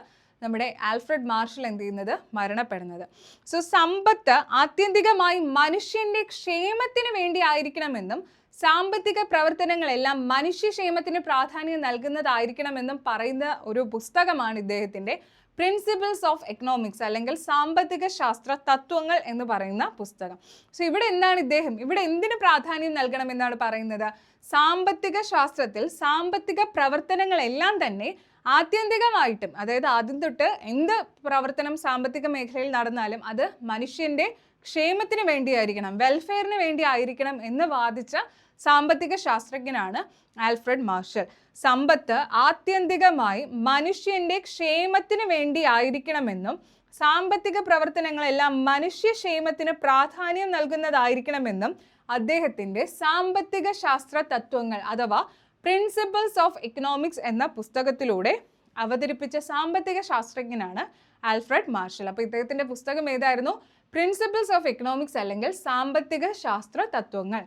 നമ്മുടെ ആൽഫ്രഡ് മാർഷൽ എന്ത് ചെയ്യുന്നത്, മരണപ്പെടുന്നത്. സോ സമ്പത്ത് ആത്യന്തികമായി മനുഷ്യന്റെ ക്ഷേമത്തിന് വേണ്ടി ആയിരിക്കണമെന്നും സാമ്പത്തിക പ്രവർത്തനങ്ങളെല്ലാം മനുഷ്യക്ഷേമത്തിന് പ്രാധാന്യം നൽകുന്നതായിരിക്കണമെന്നും പറയുന്ന ഒരു പുസ്തകമാണ് ഇദ്ദേഹത്തിൻ്റെ പ്രിൻസിപ്പിൾസ് ഓഫ് എക്കണോമിക്സ് അല്ലെങ്കിൽ സാമ്പത്തിക ശാസ്ത്ര തത്വങ്ങൾ എന്ന് പറയുന്ന പുസ്തകം. സോ ഇവിടെ എന്താണ് ഇവിടെ എന്തിന് പ്രാധാന്യം നൽകണമെന്നാണ് പറയുന്നത്? സാമ്പത്തിക ശാസ്ത്രത്തിൽ സാമ്പത്തിക പ്രവർത്തനങ്ങളെല്ലാം തന്നെ ആത്യന്തികമായിട്ടും, അതായത് ആദ്യം തൊട്ട് എന്ത് പ്രവർത്തനം സാമ്പത്തിക മേഖലയിൽ നടന്നാലും അത് മനുഷ്യന്റെ ക്ഷേമത്തിന് വേണ്ടിയായിരിക്കണം, വെൽഫെയറിന് വേണ്ടി ആയിരിക്കണം എന്ന് വാദിച്ച സാമ്പത്തിക ശാസ്ത്രജ്ഞനാണ് ആൽഫ്രഡ് മാർഷൽ. സമ്പത്ത് ആത്യന്തികമായി മനുഷ്യന്റെ ക്ഷേമത്തിന് വേണ്ടി ആയിരിക്കണമെന്നും സാമ്പത്തിക പ്രവർത്തനങ്ങളെല്ലാം മനുഷ്യക്ഷേമത്തിന് പ്രാധാന്യം നൽകുന്നതായിരിക്കണമെന്നും അദ്ദേഹത്തിൻ്റെ സാമ്പത്തിക ശാസ്ത്ര തത്വങ്ങൾ അഥവാ പ്രിൻസിപ്പിൾസ് ഓഫ് എക്കണോമിക്സ് എന്ന പുസ്തകത്തിലൂടെ അവതരിപ്പിച്ച സാമ്പത്തിക ശാസ്ത്രജ്ഞനാണ് ആൽഫ്രഡ് മാർഷൽ. അപ്പോൾ ഇദ്ദേഹത്തിൻ്റെ പുസ്തകം ഏതായിരുന്നു? പ്രിൻസിപ്പിൾസ് ഓഫ് എക്കണോമിക്സ് അല്ലെങ്കിൽ സാമ്പത്തിക ശാസ്ത്ര തത്വങ്ങൾ.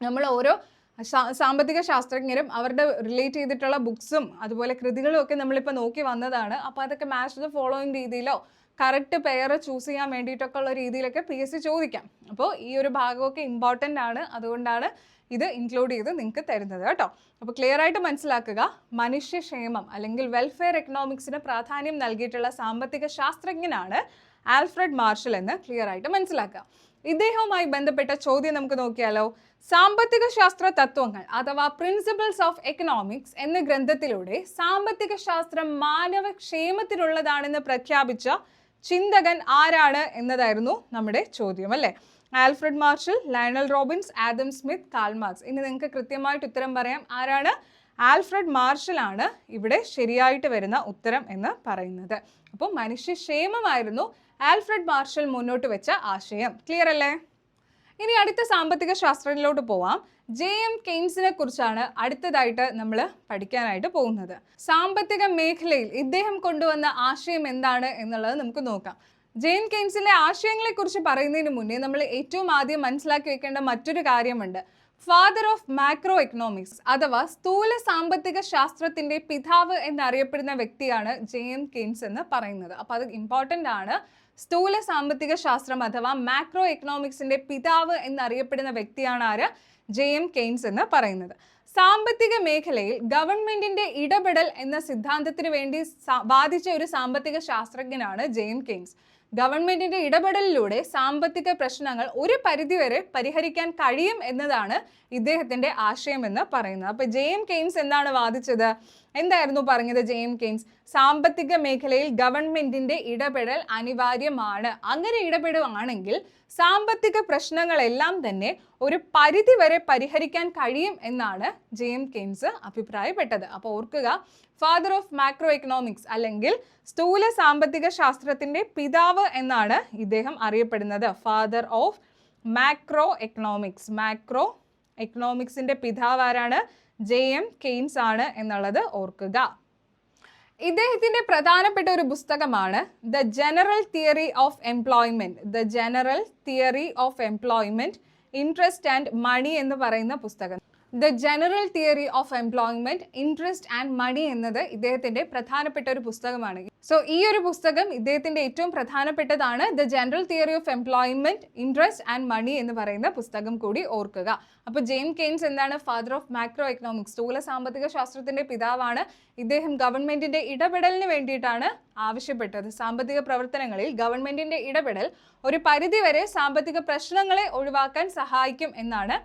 നമ്മൾ ഓരോ സാമ്പത്തിക ശാസ്ത്രജ്ഞരും അവരുടെ റിലേറ്റ് ചെയ്തിട്ടുള്ള ബുക്സും അതുപോലെ കൃതികളും ഒക്കെ നമ്മളിപ്പോൾ നോക്കി വന്നതാണ്. അപ്പോൾ അതൊക്കെ മാച്ച് ദ ഫോളോയിങ് രീതിയിലോ കറക്റ്റ് പെയർ ചൂസ് ചെയ്യാൻ വേണ്ടിയിട്ടൊക്കെ ഉള്ള രീതിയിലൊക്കെ PSC ചോദിക്കാം. അപ്പോൾ ഈ ഒരു ഭാഗമൊക്കെ ഇമ്പോർട്ടൻ്റ് ആണ്, അതുകൊണ്ടാണ് ഇത് ഇൻക്ലൂഡ് ചെയ്ത് നിങ്ങൾക്ക് തരുന്നത് കേട്ടോ. അപ്പോൾ ക്ലിയർ ആയിട്ട് മനസ്സിലാക്കുക, മനുഷ്യക്ഷേമം അല്ലെങ്കിൽ വെൽഫെയർ എക്കണോമിക്സിന് പ്രാധാന്യം നൽകിയിട്ടുള്ള സാമ്പത്തിക ശാസ്ത്രജ്ഞനാണ് ആൽഫ്രഡ് മാർഷൽ എന്ന് ക്ലിയർ ആയിട്ട് മനസ്സിലാക്കുക. ഇദ്ദേഹവുമായി ബന്ധപ്പെട്ട ചോദ്യം നമുക്ക് നോക്കിയാലോ. സാമ്പത്തിക ശാസ്ത്ര തത്വങ്ങൾ അഥവാ പ്രിൻസിപ്പിൾസ് ഓഫ് എക്കണോമിക്സ് എന്ന ഗ്രന്ഥത്തിലൂടെ സാമ്പത്തിക ശാസ്ത്രം മാനവക്ഷേമത്തിനുള്ളതാണെന്ന് പ്രഖ്യാപിച്ച ചിന്തകൻ ആരാണ് എന്നതായിരുന്നു നമ്മുടെ ചോദ്യം അല്ലേ. Alfred Marshall, Lionel Robbins, Adam Smith, Karl Marx. ഇനി നിങ്ങൾക്ക് കൃത്യമായിട്ട് ഉത്തരം പറയാം. ആരാണ്? ആൽഫ്രഡ് മാർഷൽ ആണ് ഇവിടെ ശരിയായിട്ട് വരുന്ന ഉത്തരം എന്ന് പറയുന്നത്. അപ്പോൾ മനുഷ്യക്ഷേമമായിരുന്നു ആൽഫ്രഡ് മാർഷൽ മുന്നോട്ട് വെച്ച ആശയം. ക്ലിയർ അല്ലേ? ഇനി അടുത്ത സാമ്പത്തിക ശാസ്ത്രത്തിലോട്ട് പോവാം. JM കെയ്ൻസിനെ കുറിച്ചാണ് അടുത്തതായിട്ട് നമ്മൾ പഠിക്കാനായിട്ട് പോകുന്നത്. സാമ്പത്തിക മേഖലയിൽ ഇദ്ദേഹം കൊണ്ടുവന്ന ആശയം എന്താണ് എന്നുള്ളത് നമുക്ക് നോക്കാം. JM കെയ്ൻസിലെ ആശയങ്ങളെക്കുറിച്ച് പറയുന്നതിന് മുന്നേ നമ്മൾ ഏറ്റവും ആദ്യം മനസ്സിലാക്കി വെക്കേണ്ട മറ്റൊരു കാര്യമുണ്ട്. ഫാദർ ഓഫ് മാക്രോ എക്കണോമിക്സ് അഥവാ സ്ഥൂല സാമ്പത്തിക ശാസ്ത്രത്തിന്റെ പിതാവ് എന്നറിയപ്പെടുന്ന വ്യക്തിയാണ് JM കെയ്ൻസ് എന്ന് പറയുന്നത്. അപ്പോൾ അത് ഇമ്പോർട്ടൻ്റ് ആണ്. സ്ഥൂല സാമ്പത്തിക ശാസ്ത്രം അഥവാ മാക്രോ എക്കണോമിക്സിന്റെ പിതാവ് എന്നറിയപ്പെടുന്ന വ്യക്തിയാണ് ആര്? JM കെയ്ൻസ് എന്ന് പറയുന്നത്. സാമ്പത്തിക മേഖലയിൽ ഗവൺമെന്റിന്റെ ഇടപെടൽ എന്ന സിദ്ധാന്തത്തിന് വേണ്ടി വാദിച്ച ഒരു സാമ്പത്തിക ശാസ്ത്രജ്ഞനാണ് JM കെയ്ൻസ്. ഗവൺമെന്റിന്റെ ഇടപെടലിലൂടെ സാമ്പത്തിക പ്രശ്നങ്ങൾ ഒരു പരിധിവരെ പരിഹരിക്കാൻ കഴിയും എന്നതാണ് ഇദ്ദേഹത്തിന്റെ ആശയം എന്ന് പറയുന്നത്. അപ്പോൾ JM കെയ്ൻസ് എന്താണ് വാദിച്ചത്? എന്തായിരുന്നു പറഞ്ഞത് JM കെയ്ൻസ്? സാമ്പത്തിക മേഖലയിൽ ഗവൺമെന്റിന്റെ ഇടപെടൽ അനിവാര്യമാണ്. അങ്ങനെ ഇടപെടുകയാണെങ്കിൽ സാമ്പത്തിക പ്രശ്നങ്ങളെല്ലാം തന്നെ ഒരു പരിധി വരെ പരിഹരിക്കാൻ കഴിയും എന്നാണ് JM കെയ്ൻസ് അഭിപ്രായപ്പെട്ടത്. അപ്പോൾ ഓർക്കുക, ഫാദർ ഓഫ് മാക്രോ എക്കണോമിക്സ് അല്ലെങ്കിൽ സ്ഥൂല സാമ്പത്തിക ശാസ്ത്രത്തിന്റെ പിതാവ് എന്നാണ് ഇദ്ദേഹം അറിയപ്പെടുന്നത്. ഫാദർ ഓഫ് മാക്രോ എക്കണോമിക്സിന്റെ പിതാവ് ആരാണ്? JM കെയ്ൻസ് ആണ് എന്നുള്ളത് ഓർക്കുക. ഇദ്ദേഹത്തിന്റെ പ്രധാനപ്പെട്ട ഒരു പുസ്തകമാണ് the general theory of employment, interest and money എന്ന് പറയുന്ന പുസ്തകം. The general theory of employment, interest and money എന്നത് ഇദ്ദേഹത്തിന്റെ പ്രധാനപ്പെട്ട ഒരു പുസ്തകമാണ്. സോ ഈ ഒരു പുസ്തകം ഇദ്ദേഹത്തിന്റെ ഏറ്റവും പ്രധാനപ്പെട്ടതാണ്. The general theory of employment, interest and money എന്ന് പറയുന്ന പുസ്തകം കൂടി ഓർക്കുക. അപ്പോൾ JM കെയ്ൻസ് എന്താണ്? ഫാദർ ഓഫ് മാക്രോ എക്കണോമിക്സ്, സ്ഥൂല സാമ്പത്തിക ശാസ്ത്രത്തിന്റെ പിതാവാണ്. ഇദ്ദേഹം ഗവൺമെന്റിന്റെ ഇടപെടലിന് വേണ്ടിയിട്ടാണ് ആവശ്യപ്പെട്ടത്. സാമ്പത്തിക പ്രവർത്തനങ്ങളിൽ ഗവൺമെന്റിന്റെ ഇടപെടൽ ഒരു പരിധിവരെ സാമ്പത്തിക പ്രശ്നങ്ങളെ ഒഴിവാക്കാൻ സഹായിക്കും എന്നാണ്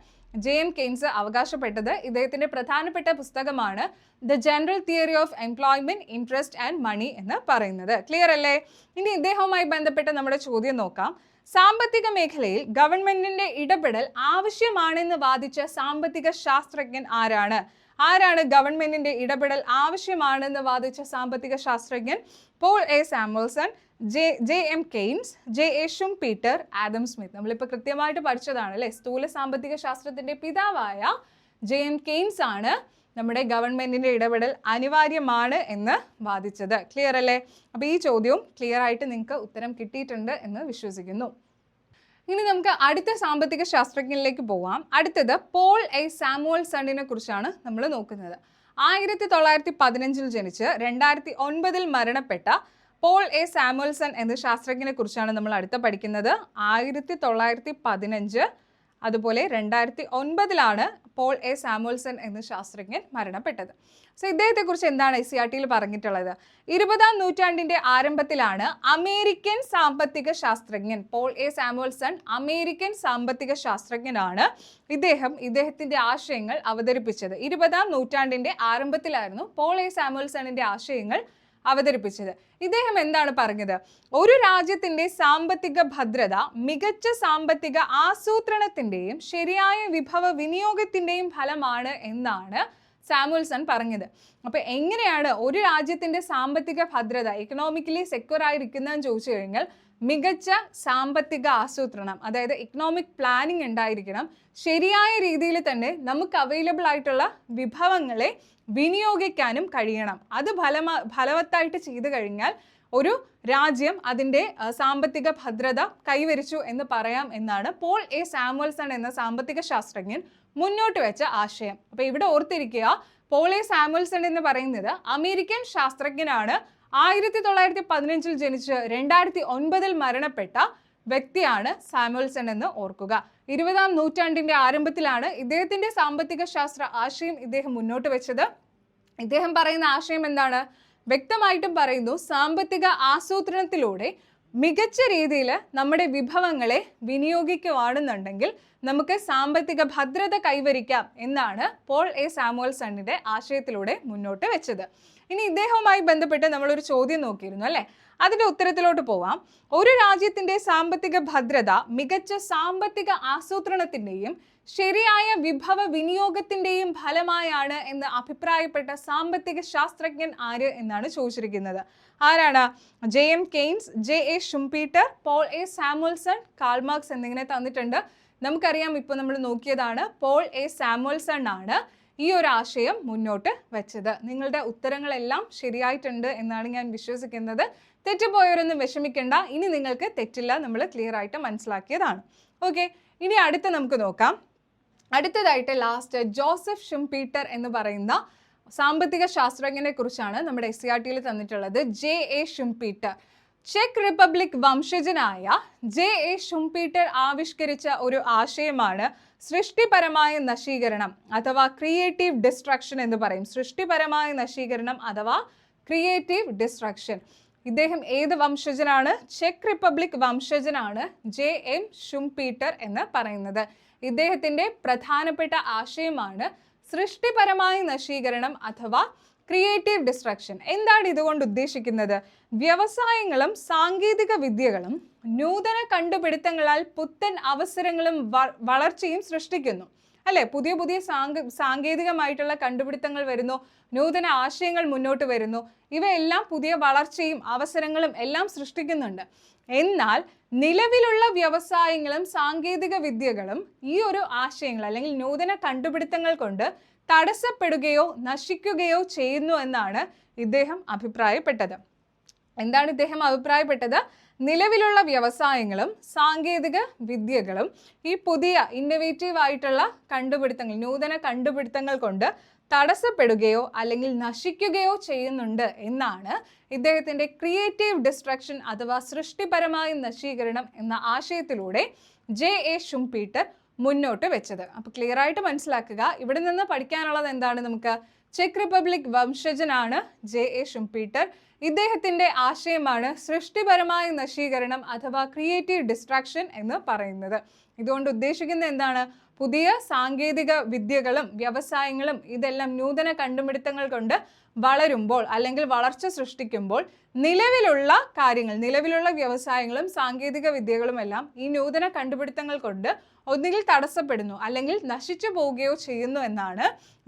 JM കെയ്ൻസ് അവകാശപ്പെട്ടത്. ഇദ്ദേഹത്തിന്റെ പ്രധാനപ്പെട്ട പുസ്തകമാണ് the general theory of employment, interest and money എന്ന് പറയുന്നത്. ക്ലിയർ അല്ലേ? ഇനി ഇദ്ദേഹവുമായി ബന്ധപ്പെട്ട നമ്മുടെ ചോദ്യം നോക്കാം. സാമ്പത്തിക മേഖലയിൽ ഗവൺമെന്റിന്റെ ഇടപെടൽ ആവശ്യമാണെന്ന് വാദിച്ച സാമ്പത്തിക ശാസ്ത്രജ്ഞൻ ആരാണ്? ഗവൺമെന്റിന്റെ ഇടപെടൽ ആവശ്യമാണെന്ന് വാദിച്ച സാമ്പത്തിക ശാസ്ത്രജ്ഞൻ? Paul A Samuelson, JM Keynes, JA Schumpeter, Adam Smith. നമ്മളിപ്പോൾ കൃത്യമായിട്ട് പഠിച്ചതാണ് അല്ലേ. സ്ഥൂല സാമ്പത്തിക ശാസ്ത്രത്തിന്റെ പിതാവായ JM കെയ്ൻസ് ആണ് നമ്മുടെ ഗവൺമെന്റിന്റെ ഇടപെടൽ അനിവാര്യമാണ് എന്ന് വാദിച്ചത്. ക്ലിയർ അല്ലേ? അപ്പോൾ ഈ ചോദ്യവും ക്ലിയർ ആയിട്ട് നിങ്ങൾക്ക് ഉത്തരം കിട്ടിയിട്ടുണ്ട് എന്ന് വിശ്വസിക്കുന്നു. ഇനി നമുക്ക് അടുത്ത സാമ്പത്തിക ശാസ്ത്രജ്ഞനിലേക്ക് പോവാം. അടുത്തത് പോൾ എ സാമുവൽസണിനെ കുറിച്ചാണ് നമ്മൾ നോക്കുന്നത്. 1915 ജനിച്ച് 2009 മരണപ്പെട്ട പോൾ എ സാമുവൽസൺ എന്ന ശാസ്ത്രജ്ഞനെ കുറിച്ചാണ് നമ്മൾ അടുത്ത പഠിക്കുന്നത്. 1915 അതുപോലെ 2009 പോൾ എ സാമുവൽസൺ എന്ന ശാസ്ത്രജ്ഞൻ മരണപ്പെട്ടത്. സോ ഇദ്ദേഹത്തെക്കുറിച്ച് എന്താണ് SCERT പറഞ്ഞിട്ടുള്ളത്? 20-ാം നൂറ്റാണ്ടിന്റെ ആരംഭത്തിലാണ് അമേരിക്കൻ സാമ്പത്തിക ശാസ്ത്രജ്ഞൻ പോൾ എ സാമുവൽസൺ, അമേരിക്കൻ സാമ്പത്തിക ശാസ്ത്രജ്ഞനാണ്. ഇദ്ദേഹത്തിന്റെ ആശയങ്ങൾ അവതരിപ്പിച്ചത് 20-ാം നൂറ്റാണ്ടിന്റെ ആരംഭത്തിലായിരുന്നു പോൾ എ സാമുവൽസണിന്റെ ആശയങ്ങൾ അവതരിപ്പിച്ചത്. ഇദ്ദേഹം എന്താണ് പറഞ്ഞത്? ഒരു രാജ്യത്തിന്റെ സാമ്പത്തിക ഭദ്രത മികച്ച സാമ്പത്തിക ആസൂത്രണത്തിന്റെയും ശരിയായ വിഭവ വിനിയോഗത്തിന്റെയും ഫലമാണ് എന്നാണ് സാമുവൽസൺ പറഞ്ഞത്. അപ്പൊ എങ്ങനെയാണ് ഒരു രാജ്യത്തിന്റെ സാമ്പത്തിക ഭദ്രത, എക്കണോമിക്കലി സെക്യൂർ ആയിരിക്കുന്നതെന്ന് ചോദിച്ചു കഴിഞ്ഞാൽ മികച്ച സാമ്പത്തിക ആസൂത്രണം, അതായത് ഇക്കണോമിക് പ്ലാനിങ് ഉണ്ടായിരിക്കണം. ശരിയായ രീതിയിൽ തന്നെ നമുക്ക് അവൈലബിൾ ആയിട്ടുള്ള വിഭവങ്ങളെ വിനിയോഗിക്കാനും കഴിയണം. അത് ഫലവത്തായിട്ട് ചെയ്തു കഴിഞ്ഞാൽ ഒരു രാജ്യം അതിൻ്റെ സാമ്പത്തിക ഭദ്രത കൈവരിച്ചു എന്ന് പറയാം എന്നാണ് പോൾ എ സാമുവൽസൺ എന്ന സാമ്പത്തിക ശാസ്ത്രജ്ഞൻ മുന്നോട്ട് വെച്ച ആശയം. അപ്പോൾ ഇവിടെ ഓർത്തിരിക്കുക, പോൾ എ സാമുവൽസൺ എന്ന് പറയുന്നത് അമേരിക്കൻ ശാസ്ത്രജ്ഞനാണ്. 1915 ജനിച്ച് 2009 മരണപ്പെട്ട വ്യക്തിയാണ് സാമുവൽസൺ എന്ന് ഓർക്കുക. 20-ാം നൂറ്റാണ്ടിന്റെ ആരംഭത്തിലാണ് ഇദ്ദേഹത്തിന്റെ സാമ്പത്തിക ശാസ്ത്ര ആശയം ഇദ്ദേഹം മുന്നോട്ട് വെച്ചത്. ഇദ്ദേഹം പറയുന്ന ആശയം എന്താണ്? വ്യക്തമായിട്ടും പറയുന്നു, സാമ്പത്തിക ആസൂത്രണത്തിലൂടെ മികച്ച രീതിയിൽ നമ്മുടെ വിഭവങ്ങളെ വിനിയോഗിക്കുകയാണെന്നുണ്ടെങ്കിൽ നമുക്ക് സാമ്പത്തിക ഭദ്രത കൈവരിക്കാം എന്നാണ് പോൾ എ സാമുവൽസണിന്റെ ആശയത്തിലൂടെ മുന്നോട്ട് വെച്ചത്. ഇനി ഇദ്ദേഹവുമായി ബന്ധപ്പെട്ട് നമ്മളൊരു ചോദ്യം നോക്കിയിരുന്നു അല്ലേ? അതിന്റെ ഉത്തരത്തിലോട്ട് പോവാം. ഒരു രാജ്യത്തിന്റെ സാമ്പത്തിക ഭദ്രത മികച്ച സാമ്പത്തിക ആസൂത്രണത്തിന്റെയും ശരിയായ വിഭവ വിനിയോഗത്തിന്റെയും ഫലമായാണ് എന്ന് അഭിപ്രായപ്പെട്ട സാമ്പത്തിക ശാസ്ത്രജ്ഞൻ ആര് എന്നാണ് ചോദിച്ചിരിക്കുന്നത്. ആരാണ്? JM Keynes, JA Schumpeter, Paul A Samuelson, Karl Marx എന്നിങ്ങനെ തന്നിട്ടുണ്ട്. നമുക്കറിയാം, ഇപ്പോൾ നമ്മൾ നോക്കിയതാണ്, പോൾ എ സാമുവൽസൺ ആണ് ഈ ഒരു ആശയം മുന്നോട്ട് വെച്ചത്. നിങ്ങളുടെ ഉത്തരങ്ങളെല്ലാം ശരിയായിട്ടുണ്ട് എന്നാണ് ഞാൻ വിശ്വസിക്കുന്നത്. തെറ്റുപോയവരൊന്നും വിഷമിക്കേണ്ട, ഇനി നിങ്ങൾക്ക് തെറ്റില്ല, നമ്മൾ ക്ലിയർ ആയിട്ട് മനസ്സിലാക്കിയതാണ്. ഓക്കെ, ഇനി അടുത്ത് നമുക്ക് നോക്കാം. അടുത്തതായിട്ട് ലാസ്റ്റ് ജോസഫ് ഷുംപീറ്റർ എന്ന് പറയുന്ന സാമ്പത്തിക ശാസ്ത്രജ്ഞനെ കുറിച്ചാണ് നമ്മുടെ SCERT തന്നിട്ടുള്ളത്. JA ഷുംപീറ്റർ. ചെക്ക് റിപ്പബ്ലിക് വംശജനായ JA ഷുംപീറ്റർ ആവിഷ്കരിച്ച ഒരു ആശയമാണ് സൃഷ്ടിപരമായ നശീകരണം അഥവാ ക്രിയേറ്റീവ് ഡിസ്ട്രക്ഷൻ എന്ന് പറയും. സൃഷ്ടിപരമായ നശീകരണം അഥവാ ക്രിയേറ്റീവ് ഡിസ്ട്രക്ഷൻ. ഇദ്ദേഹം ഏത് വംശജനാണ്? ചെക്ക് റിപ്പബ്ലിക് വംശജനാണ് JM ഷുംപീറ്റർ എന്ന് പറയുന്നത്. ഇദ്ദേഹത്തിന്റെ പ്രധാനപ്പെട്ട ആശയമാണ് സൃഷ്ടിപരമായ നശീകരണം അഥവാ ക്രിയേറ്റീവ് ഡിസ്ട്രക്ഷൻ. എന്താണ് ഇതുകൊണ്ട് ഉദ്ദേശിക്കുന്നത്? വ്യവസായങ്ങളും സാങ്കേതിക വിദ്യകളും നൂതന കണ്ടുപിടുത്തങ്ങളാൽ പുത്തൻ അവസരങ്ങളും വളർച്ചയും സൃഷ്ടിക്കുന്നു അല്ലെ? പുതിയ പുതിയ സാങ്കേതികമായിട്ടുള്ള കണ്ടുപിടുത്തങ്ങൾ വരുന്നു, നൂതന ആശയങ്ങൾ മുന്നോട്ട് വരുന്നു. ഇവയെല്ലാം പുതിയ വളർച്ചയും അവസരങ്ങളും എല്ലാം സൃഷ്ടിക്കുന്നുണ്ട്. എന്നാൽ നിലവിലുള്ള വ്യവസായങ്ങളും സാങ്കേതിക വിദ്യകളും ഈ ഒരു ആശയങ്ങൾ അല്ലെങ്കിൽ നൂതന കണ്ടുപിടുത്തങ്ങൾ കൊണ്ട് തടസ്സപ്പെടുകയോ നശിക്കുകയോ ചെയ്യുന്നു എന്നാണ് ഇദ്ദേഹം അഭിപ്രായപ്പെട്ടത്. എന്താണ് ഇദ്ദേഹം അഭിപ്രായപ്പെട്ടത്? നിലവിലുള്ള വ്യവസായങ്ങളും സാങ്കേതിക വിദ്യകളും ഈ പുതിയ ഇന്നോവേറ്റീവ് ആയിട്ടുള്ള കണ്ടുപിടുത്തങ്ങൾ, നൂതന കണ്ടുപിടുത്തങ്ങൾ കൊണ്ട് തടസ്സപ്പെടുകയോ അല്ലെങ്കിൽ നശിക്കുകയോ ചെയ്യുന്നുണ്ട് എന്നാണ് ഇദ്ദേഹത്തിൻ്റെ ക്രിയേറ്റീവ് ഡിസ്ട്രക്ഷൻ അഥവാ സൃഷ്ടിപരമായ നശീകരണം എന്ന ആശയത്തിലൂടെ JA ഷുംപീറ്റർ മുന്നോട്ട് വെച്ചത്. അപ്പോൾ ക്ലിയർ ആയിട്ട് മനസ്സിലാക്കുക. ഇവിടെ നിന്ന് പഠിക്കാനുള്ളത് എന്താണ്? നമുക്ക് ചെക്ക് റിപ്പബ്ലിക് വംശജനാണ് JA ഷുംപീറ്റർ. ഇദ്ദേഹത്തിൻ്റെ ആശയമാണ് സൃഷ്ടിപരമായ നശീകരണം അഥവാ ക്രിയേറ്റീവ് ഡിസ്ട്രാക്ഷൻ എന്ന് പറയുന്നത്. ഇതുകൊണ്ട് ഉദ്ദേശിക്കുന്നത് എന്താണ്? പുതിയ സാങ്കേതിക വിദ്യകളും വ്യവസായങ്ങളും ഇതെല്ലാം നൂതന കണ്ടുപിടുത്തങ്ങൾ കൊണ്ട് വളരുമ്പോൾ അല്ലെങ്കിൽ വളർച്ച സൃഷ്ടിക്കുമ്പോൾ നിലവിലുള്ള കാര്യങ്ങൾ, നിലവിലുള്ള വ്യവസായങ്ങളും സാങ്കേതിക വിദ്യകളും എല്ലാം ഈ നൂതന കണ്ടുപിടുത്തങ്ങൾ കൊണ്ട് ഒന്നുകിൽ തടസ്സപ്പെടുന്നു അല്ലെങ്കിൽ നശിച്ചു പോവുകയോ ചെയ്യുന്നു എന്നാണ്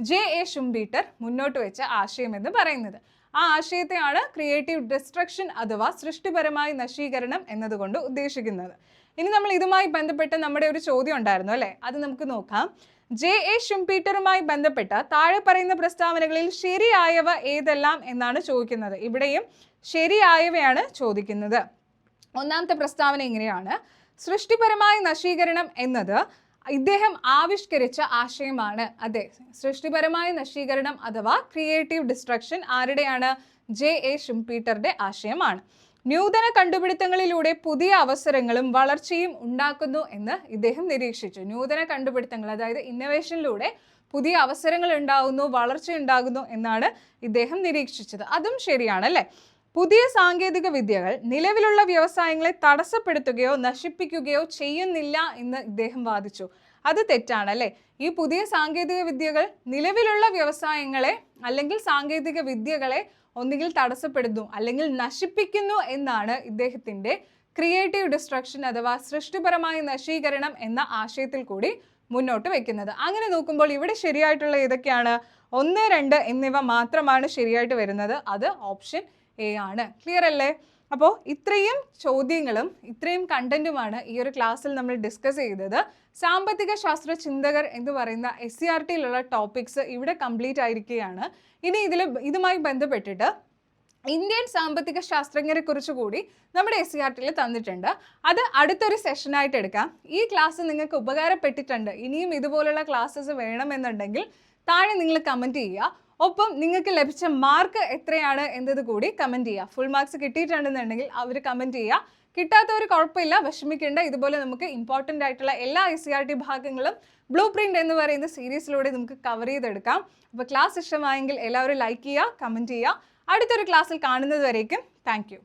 JA ഷുംപീറ്റർ മുന്നോട്ട് വെച്ച ആശയം എന്ന് പറയുന്നത്. ആ ആശയത്തെയാണ് ക്രിയേറ്റീവ് ഡിസ്ട്രക്ഷൻ അഥവാ സൃഷ്ടിപരമായ നശീകരണം എന്നതുകൊണ്ട് ഉദ്ദേശിക്കുന്നത്. ഇനി നമ്മൾ ഇതുമായി ബന്ധപ്പെട്ട് നമ്മുടെ ഒരു ചോദ്യം ഉണ്ടായിരുന്നു അല്ലേ? അത് നമുക്ക് നോക്കാം. JA ഷുംപീറ്ററുമായി ബന്ധപ്പെട്ട താഴെ പറയുന്ന പ്രസ്താവനകളിൽ ശരിയായവ ഏതെല്ലാം എന്നാണ് ചോദിക്കുന്നത്. ഇവിടെയും ശരിയായവയാണ് ചോദിക്കുന്നത്. ഒന്നാമത്തെ പ്രസ്താവന ഇങ്ങനെയാണ്: സൃഷ്ടിപരമായ നശീകരണം എന്നത് ഇദ്ദേഹം ആവിഷ്കരിച്ച ആശയമാണ്. അതെ, സൃഷ്ടിപരമായ നശീകരണം അഥവാ ക്രിയേറ്റീവ് ഡിസ്ട്രക്ഷൻ ആരുടെയാണ്? JA ഷിംപീറ്ററുടെ ആശയമാണ്. നൂതന കണ്ടുപിടുത്തങ്ങളിലൂടെ പുതിയ അവസരങ്ങളും വളർച്ചയും ഉണ്ടാക്കുന്നു എന്ന് ഇദ്ദേഹം നിരീക്ഷിച്ചു. നൂതന കണ്ടുപിടുത്തങ്ങൾ, അതായത് ഇന്നോവേഷനിലൂടെ പുതിയ അവസരങ്ങൾ ഉണ്ടാകുന്നു, വളർച്ച ഉണ്ടാകുന്നു എന്നാണ് ഇദ്ദേഹം നിരീക്ഷിച്ചത്. അതും ശരിയാണ് അല്ലേ? പുതിയ സാങ്കേതിക വിദ്യകൾ നിലവിലുള്ള വ്യവസായങ്ങളെ തടസ്സപ്പെടുത്തുകയോ നശിപ്പിക്കുകയോ ചെയ്യുന്നില്ല എന്ന് ഇദ്ദേഹം വാദിച്ചു. അത് തെറ്റാണ് അല്ലേ? ഈ പുതിയ സാങ്കേതിക വിദ്യകൾ നിലവിലുള്ള വ്യവസായങ്ങളെ അല്ലെങ്കിൽ സാങ്കേതിക വിദ്യകളെ ഒന്നുകിൽ തടസ്സപ്പെടുന്നു അല്ലെങ്കിൽ നശിപ്പിക്കുന്നു എന്നാണ് ഇദ്ദേഹത്തിൻ്റെ ക്രിയേറ്റീവ് ഡിസ്ട്രക്ഷൻ അഥവാ സൃഷ്ടിപരമായ നശീകരണം എന്ന ആശയത്തിൽ കൂടി മുന്നോട്ട് വെക്കുന്നത്. അങ്ങനെ നോക്കുമ്പോൾ ഇവിടെ ശരിയായിട്ടുള്ള ഏതൊക്കെയാണ്? 1, 2 എന്നിവ മാത്രമാണ് ശരിയായിട്ട് വരുന്നത്. അത് ഓപ്ഷൻ എ ആണ്. ക്ലിയർ അല്ലേ? അപ്പോൾ ഇത്രയും ചോദ്യങ്ങളും ഇത്രയും കണ്ടന്റുമാണ് ഈ ഒരു ക്ലാസ്സിൽ നമ്മൾ ഡിസ്കസ് ചെയ്തത്. സാമ്പത്തിക ശാസ്ത്ര ചിന്തകർ എന്ന് പറയുന്ന SCERTയിലുള്ള ടോപ്പിക്സ് ഇവിടെ കംപ്ലീറ്റ് ആയിരിക്കുകയാണ്. ഇനി ഇതുമായി ബന്ധപ്പെട്ടിട്ട് ഇന്ത്യൻ സാമ്പത്തിക ശാസ്ത്രജ്ഞരെ കുറിച്ച് കൂടി നമ്മുടെ SCERTയിൽ തന്നിട്ടുണ്ട്. അത് അടുത്തൊരു സെഷനായിട്ട് എടുക്കാം. ഈ ക്ലാസ് നിങ്ങൾക്ക് ഉപകാരപ്പെട്ടിട്ടുണ്ട്, ഇനിയും ഇതുപോലുള്ള ക്ലാസ്സസ് വേണമെന്നുണ്ടെങ്കിൽ താഴെ നിങ്ങൾ കമൻറ്റ് ചെയ്യുക. ഒപ്പം നിങ്ങൾക്ക് ലഭിച്ച മാർക്ക് എത്രയാണ് എന്നത് കൂടി കമൻറ്റ് ചെയ്യുക. ഫുൾ മാർക്സ് കിട്ടിയിട്ടുണ്ടെന്നുണ്ടെങ്കിൽ അവർ കമൻറ്റ് ചെയ്യുക. കിട്ടാത്തവർ കുഴപ്പമില്ല, വിഷമിക്കേണ്ട. ഇതുപോലെ നമുക്ക് ഇമ്പോർട്ടൻ്റ് ആയിട്ടുള്ള എല്ലാ SCERT ഭാഗങ്ങളും ബ്ലൂ പ്രിൻ്റ് എന്ന് പറയുന്ന സീരീസിലൂടെ നമുക്ക് കവർ ചെയ്തെടുക്കാം. അപ്പോൾ ക്ലാസ് ഇഷ്ടമായെങ്കിൽ എല്ലാവരും ലൈക്ക് ചെയ്യുക, കമൻറ്റ് ചെയ്യുക. അടുത്തൊരു ക്ലാസ്സിൽ കാണുന്നത് വരേക്കും താങ്ക് യു.